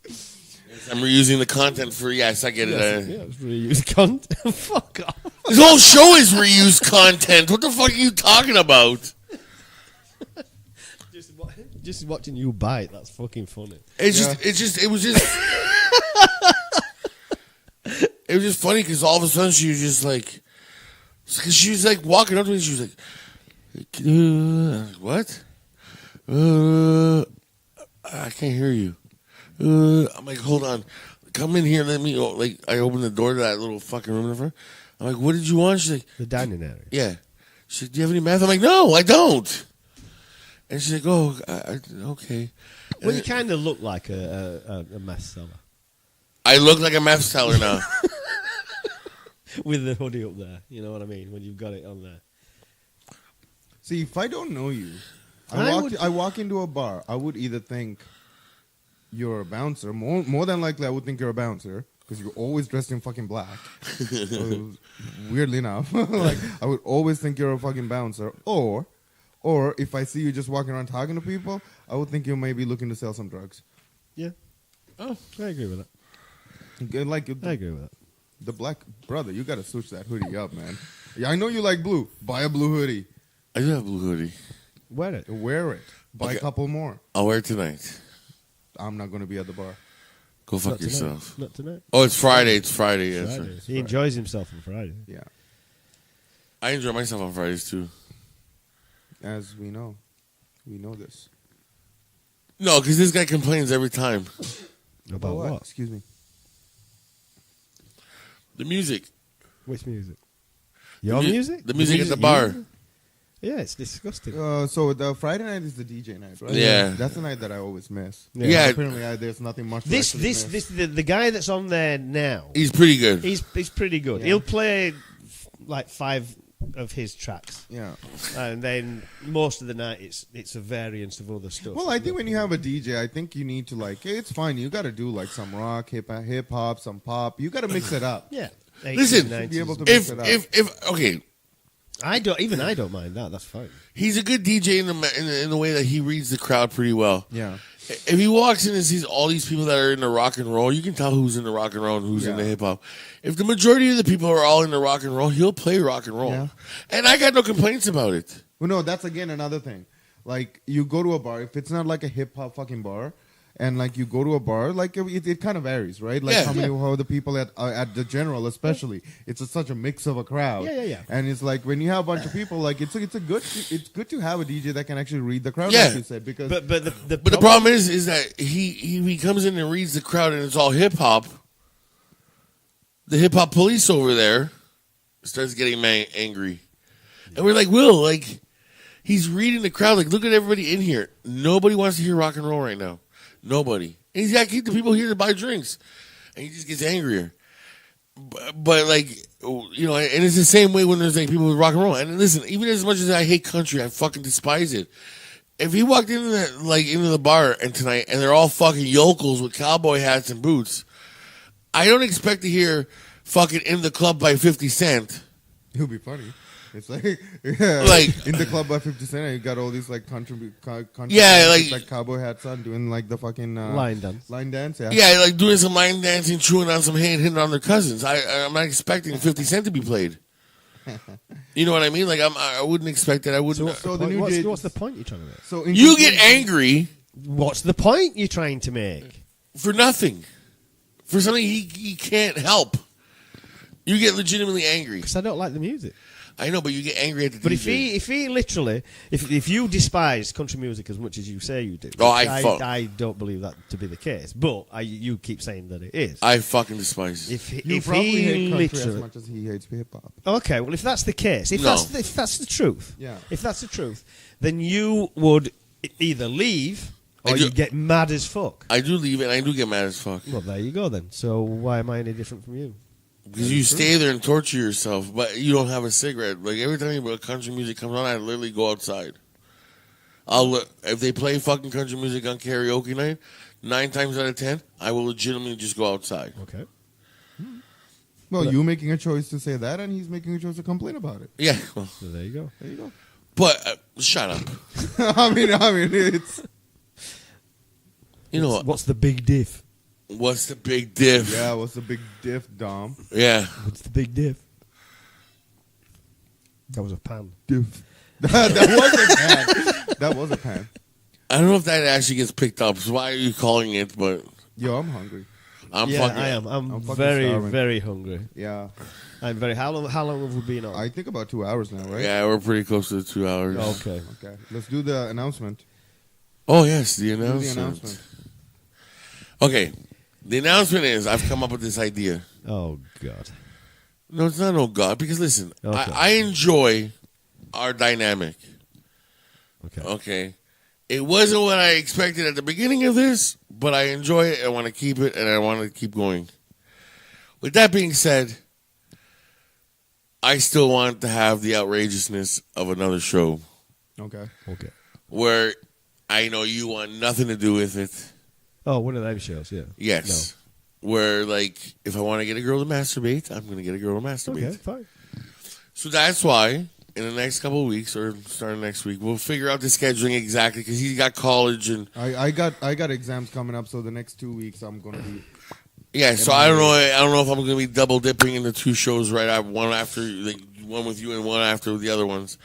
Yes, I'm reusing the content for, yes, I get it. Yeah, it's reused content. Fuck off. This whole show is reused content. What the fuck are you talking about? Just watching you bite, that's fucking funny. It was just funny because all of a sudden she was just like, she was like walking up to me. She was like, what? I can't hear you. I'm like, hold on, come in here. Let me. Like, I opened the door to that little fucking room in front. I'm like, what did you want? She's like, The dining area. yeah. She's like, do you have any meth? I'm like, no, I don't. And she's like, oh, okay. Well, And you kind of look like a meth seller. I look like a meth seller now. With the hoodie up there. You know what I mean? When you've got it on there. See, if I don't know you, I I walk into a bar, I would either think you're a bouncer. More than likely, I would think you're a bouncer because you're always dressed in fucking black. Weirdly enough, like I would always think you're a fucking bouncer. Or if I see you just walking around talking to people, I would think you may be looking to sell some drugs. Yeah. Oh, I agree with that. Like I agree with that. the black brother, you got to switch that hoodie up, man. Yeah, I know you like blue. Buy a blue hoodie. I do have a blue hoodie. Wear it. Wear it. Buy Okay. a couple more. I'll wear it tonight. I'm not going to be at the bar. Go fuck Not tonight. yourself. Not tonight. Oh, it's Friday. It's Friday. Yes, Friday. sir. He enjoys himself on Friday. Yeah, I enjoy myself on Fridays too. as we know this. No, because this guy complains every time. About what? Excuse me. The music. Which music? Your music? The music at the bar. Yeah, it's disgusting. So the Friday night is the DJ night, right? Yeah. That's the night that I always miss. Yeah. Apparently, there's nothing much. The guy that's on there now. He's pretty good. He's pretty good. Yeah. He'll play like 5 of his tracks. Yeah. And then most of the night it's a variance of other stuff. Well, I think when you have a DJ, I think you need to hey, it's fine. You got to do like some rock, hip hop, some pop. You got to mix it up. Yeah. Listen, 80s, be able 90s. to mix it up. if okay, I don't mind that. That's fine. he's a good DJ in the way that he reads the crowd pretty well. Yeah. If he walks in and sees all these people that are in the rock and roll, you can tell who's in the rock and roll and who's in the hip hop. If the majority of the people are all in the rock and roll, he'll play rock and roll. Yeah. And I got no complaints about it. Well, no, that's again another thing. Like you go to a bar, if it's not like a hip hop fucking bar, and like you go to a bar, like it kind of varies, right? Like how the people at the General, especially, it's such a mix of a crowd. Yeah. And it's like when you have a bunch of people, like it's good to have a DJ that can actually read the crowd, Yeah. like you said, because But the problem is that he comes in and reads the crowd and it's all hip hop. The hip hop police over there starts getting angry, and we're like, Will, like he's reading the crowd. Like, look at everybody in here. Nobody wants to hear rock and roll right now. Nobody. And he's got to keep the people here to buy drinks. And he just gets angrier. But like, you know, and it's the same way when there's like people with rock and roll. And listen, even as much as I hate country, I fucking despise it. If he walked into the bar and tonight and they're all fucking yokels with cowboy hats and boots, I don't expect to hear fucking In the Club by 50 Cent. it would be funny. It's like, Like- in the club by 50 Cent, you got all these like country Yeah, bands with, like cowboy hats on, doing like the fucking line dance. Line dance, yeah. Yeah, like doing some line dancing, chewing on some hay and hitting on their cousins. I'm not expecting 50 Cent to be played. You know what I mean? Like I wouldn't expect that. I wouldn't. So the new What's the point you're trying to make? So You get angry What's the point you're trying to make? for nothing, for something he can't help. You get legitimately angry. Because I don't like the music. I know, but you get angry at the But DJ. if he literally, if you despise country music as much as you say you do, Oh, I don't believe that to be the case. But you keep saying that it is. I fucking despise it. You If probably he hate country as literally, much as he hates hip hop. okay, well, if that's the case, if No. that's the truth, Yeah. if that's the truth, then you would either leave or I do- you get mad as fuck. I do leave it, and I do get mad as fuck. Well, there you go then. So why am I any different from you? Because you stay there and torture yourself, but you don't have a cigarette. Like, every time country music comes on, I literally go outside. If they play fucking country music on karaoke night, 9 times out of 10, I will legitimately just go outside. Okay. Well, you making a choice to say that, and he's making a choice to complain about it. Yeah, well, So there you go. There you go. but shut up. I mean, it's You know what? What's the big diff? What's the big diff? yeah. What's the big diff, Dom? Yeah. What's the big diff? That was a pan. Diff. that was a pan. That was a pan. I don't know if that actually gets picked up. So why are you calling it? But Yo, I'm hungry. I'm yeah, fucking. I am. I'm fucking very, starving. very hungry. Yeah, I'm very. How long have we been on? I think about 2 hours now, right? Yeah, we're pretty close to the 2 hours. Okay. Okay, let's do the announcement. Oh yes, the Do the announcement. announcement. Okay, the announcement is I've come up with this idea. Oh God. No, it's not no God, because listen, Okay. I enjoy our dynamic. Okay. Okay, it wasn't what I expected at the beginning of this, but I enjoy it. I want to keep it, and I want to keep going. With that being said, I still want to have the outrageousness of another show Okay. Okay. where I know you want nothing to do with it. Oh, one of them shows. Yeah. Yes. Where, like, if I want to get a girl to masturbate, I'm going to get a girl to masturbate. Okay. Fine. So that's why in the next couple of weeks or starting next week, we'll figure out the scheduling exactly because he's got college and I got exams coming up, so the next 2 weeks I'm gonna be. yeah. So I don't know if I'm going to be double dipping into 2 shows right after one with you and one after the other ones.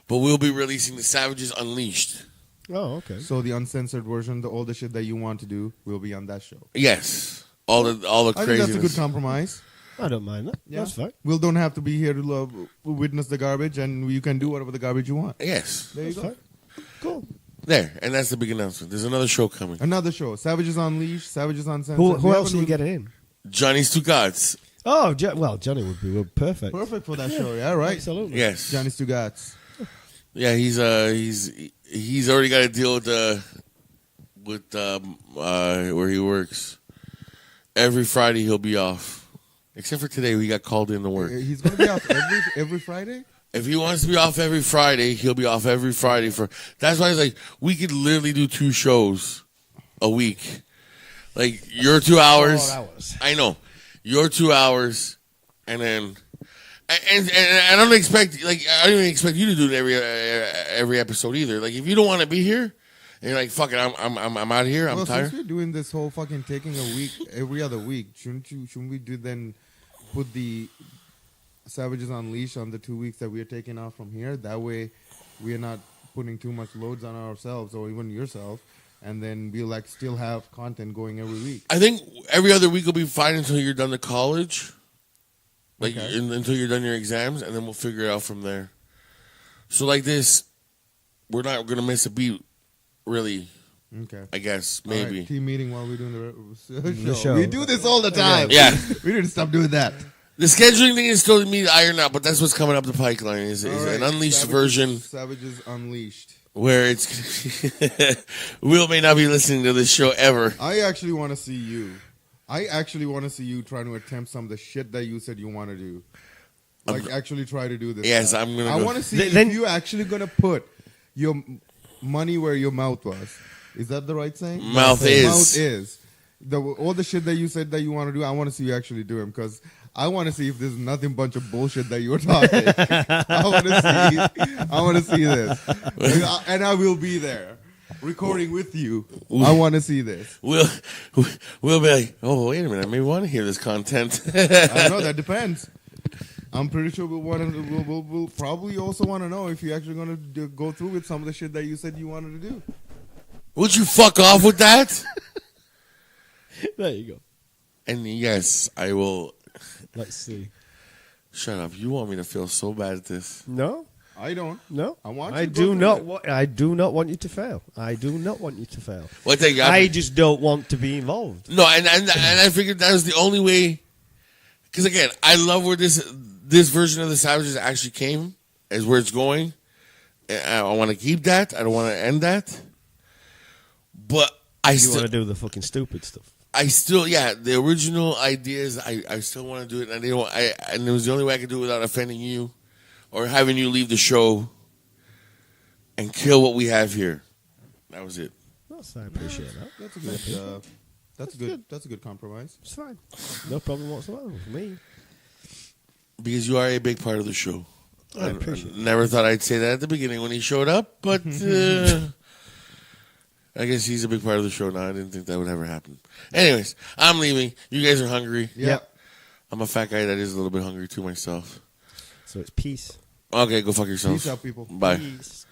But we'll be releasing the Savages Unleashed. Oh, okay. So the uncensored version, all the shit that you want to do, will be on that show. Yes, all the I think craziness. that's a good compromise. I don't mind that. Yeah. That's fine. We don't have to be here to witness the garbage, and you can do whatever the garbage you want. Yes. There you That's go. fine. Cool. There, and that's the big announcement. There's another show coming. Another show. Savages Unleashed. Savages Uncensored. Who We else are you haven't- getting in? Johnny's Two Gods. Oh, well, Johnny would be perfect. Perfect for that show. Yeah, right. Absolutely. Yes. Johnny's Two Gods. Yeah, he's already got to deal with where he works. Every Friday he'll be off, except for today. We got called in to work. He's going to be off every Friday? If he wants to be off every Friday, he'll be off every Friday for. That's why it's like we could literally do 2 shows a week. Like your 2 hours. 4 hours. I know your 2 hours, and then and I don't expect I don't even expect you to do it every episode either. Like if you don't want to be here, and you're like fuck it, I'm out of here. I'm tired. Since we're doing this whole fucking taking a week every other week, shouldn't we do then put the Savages Unleashed on the 2 weeks that we are taking off from here? That way, we are not putting too much loads on ourselves or even yourself, and then we'll still have content going every week. I think every other week will be fine until you're done to college, Okay. until you're done your exams, and then we'll figure it out from there. So like this, we're not gonna miss a beat, really. Okay. I guess All right, maybe. team meeting while we're doing the show. show. We do this all the time. Yeah. We need to stop doing that. The scheduling thing is still me to iron out, but that's what's coming up the pipeline is All an right, unleashed Savages- version Savages Unleashed. where it's Will may not be listening to this show ever. I actually want to see you. I actually want to see you trying to attempt some of the shit that you said you want to do. Actually try to do this. Yes, stuff. I'm gonna I go. want to see Then- if you actually gonna put your money where your mouth was. Is that the right saying? Mouth is. Mouth is. All the shit that you said that you want to do, I want to see you actually do them because I want to see if there's nothing bunch of bullshit that you're talking. I want to see this, and I will be there recording with you. I want to see this. We'll be like, oh wait a minute, I may want to hear this content. I don't know. That depends. I'm pretty sure we'll probably also want to know if you're actually going to go through with some of the shit that you said you wanted to do. Would you fuck off with that? There you go. And yes, I will. Let's see. Shut up! You want me to feel so bad at this? No, I don't. no. I want you I to do go not. through I do not want you to fail. I do not want you to fail. Well, thank God. I just don't want to be involved. No, and I figured that was the only way. Because again, I love where this version of the Savages actually came, as where it's going. And I want to keep that. I don't want to end that. But I You still, want to do the fucking stupid stuff. the original ideas. I still want to do it, and and it was the only way I could do it without offending you, or having you leave the show, and kill what we have here. That was it. I appreciate that. That's a good. That's good. That's a good compromise. It's fine. No problem whatsoever with me. Because you are a big part of the show. I appreciate it. Never thought I'd say that at the beginning when he showed up, but I guess he's a big part of the show now. I didn't think that would ever happen. Anyways, I'm leaving. You guys are hungry. Yep. I'm a fat guy that is a little bit hungry too myself. So it's peace. Okay, go fuck yourself. Peace out, people. Bye. Peace.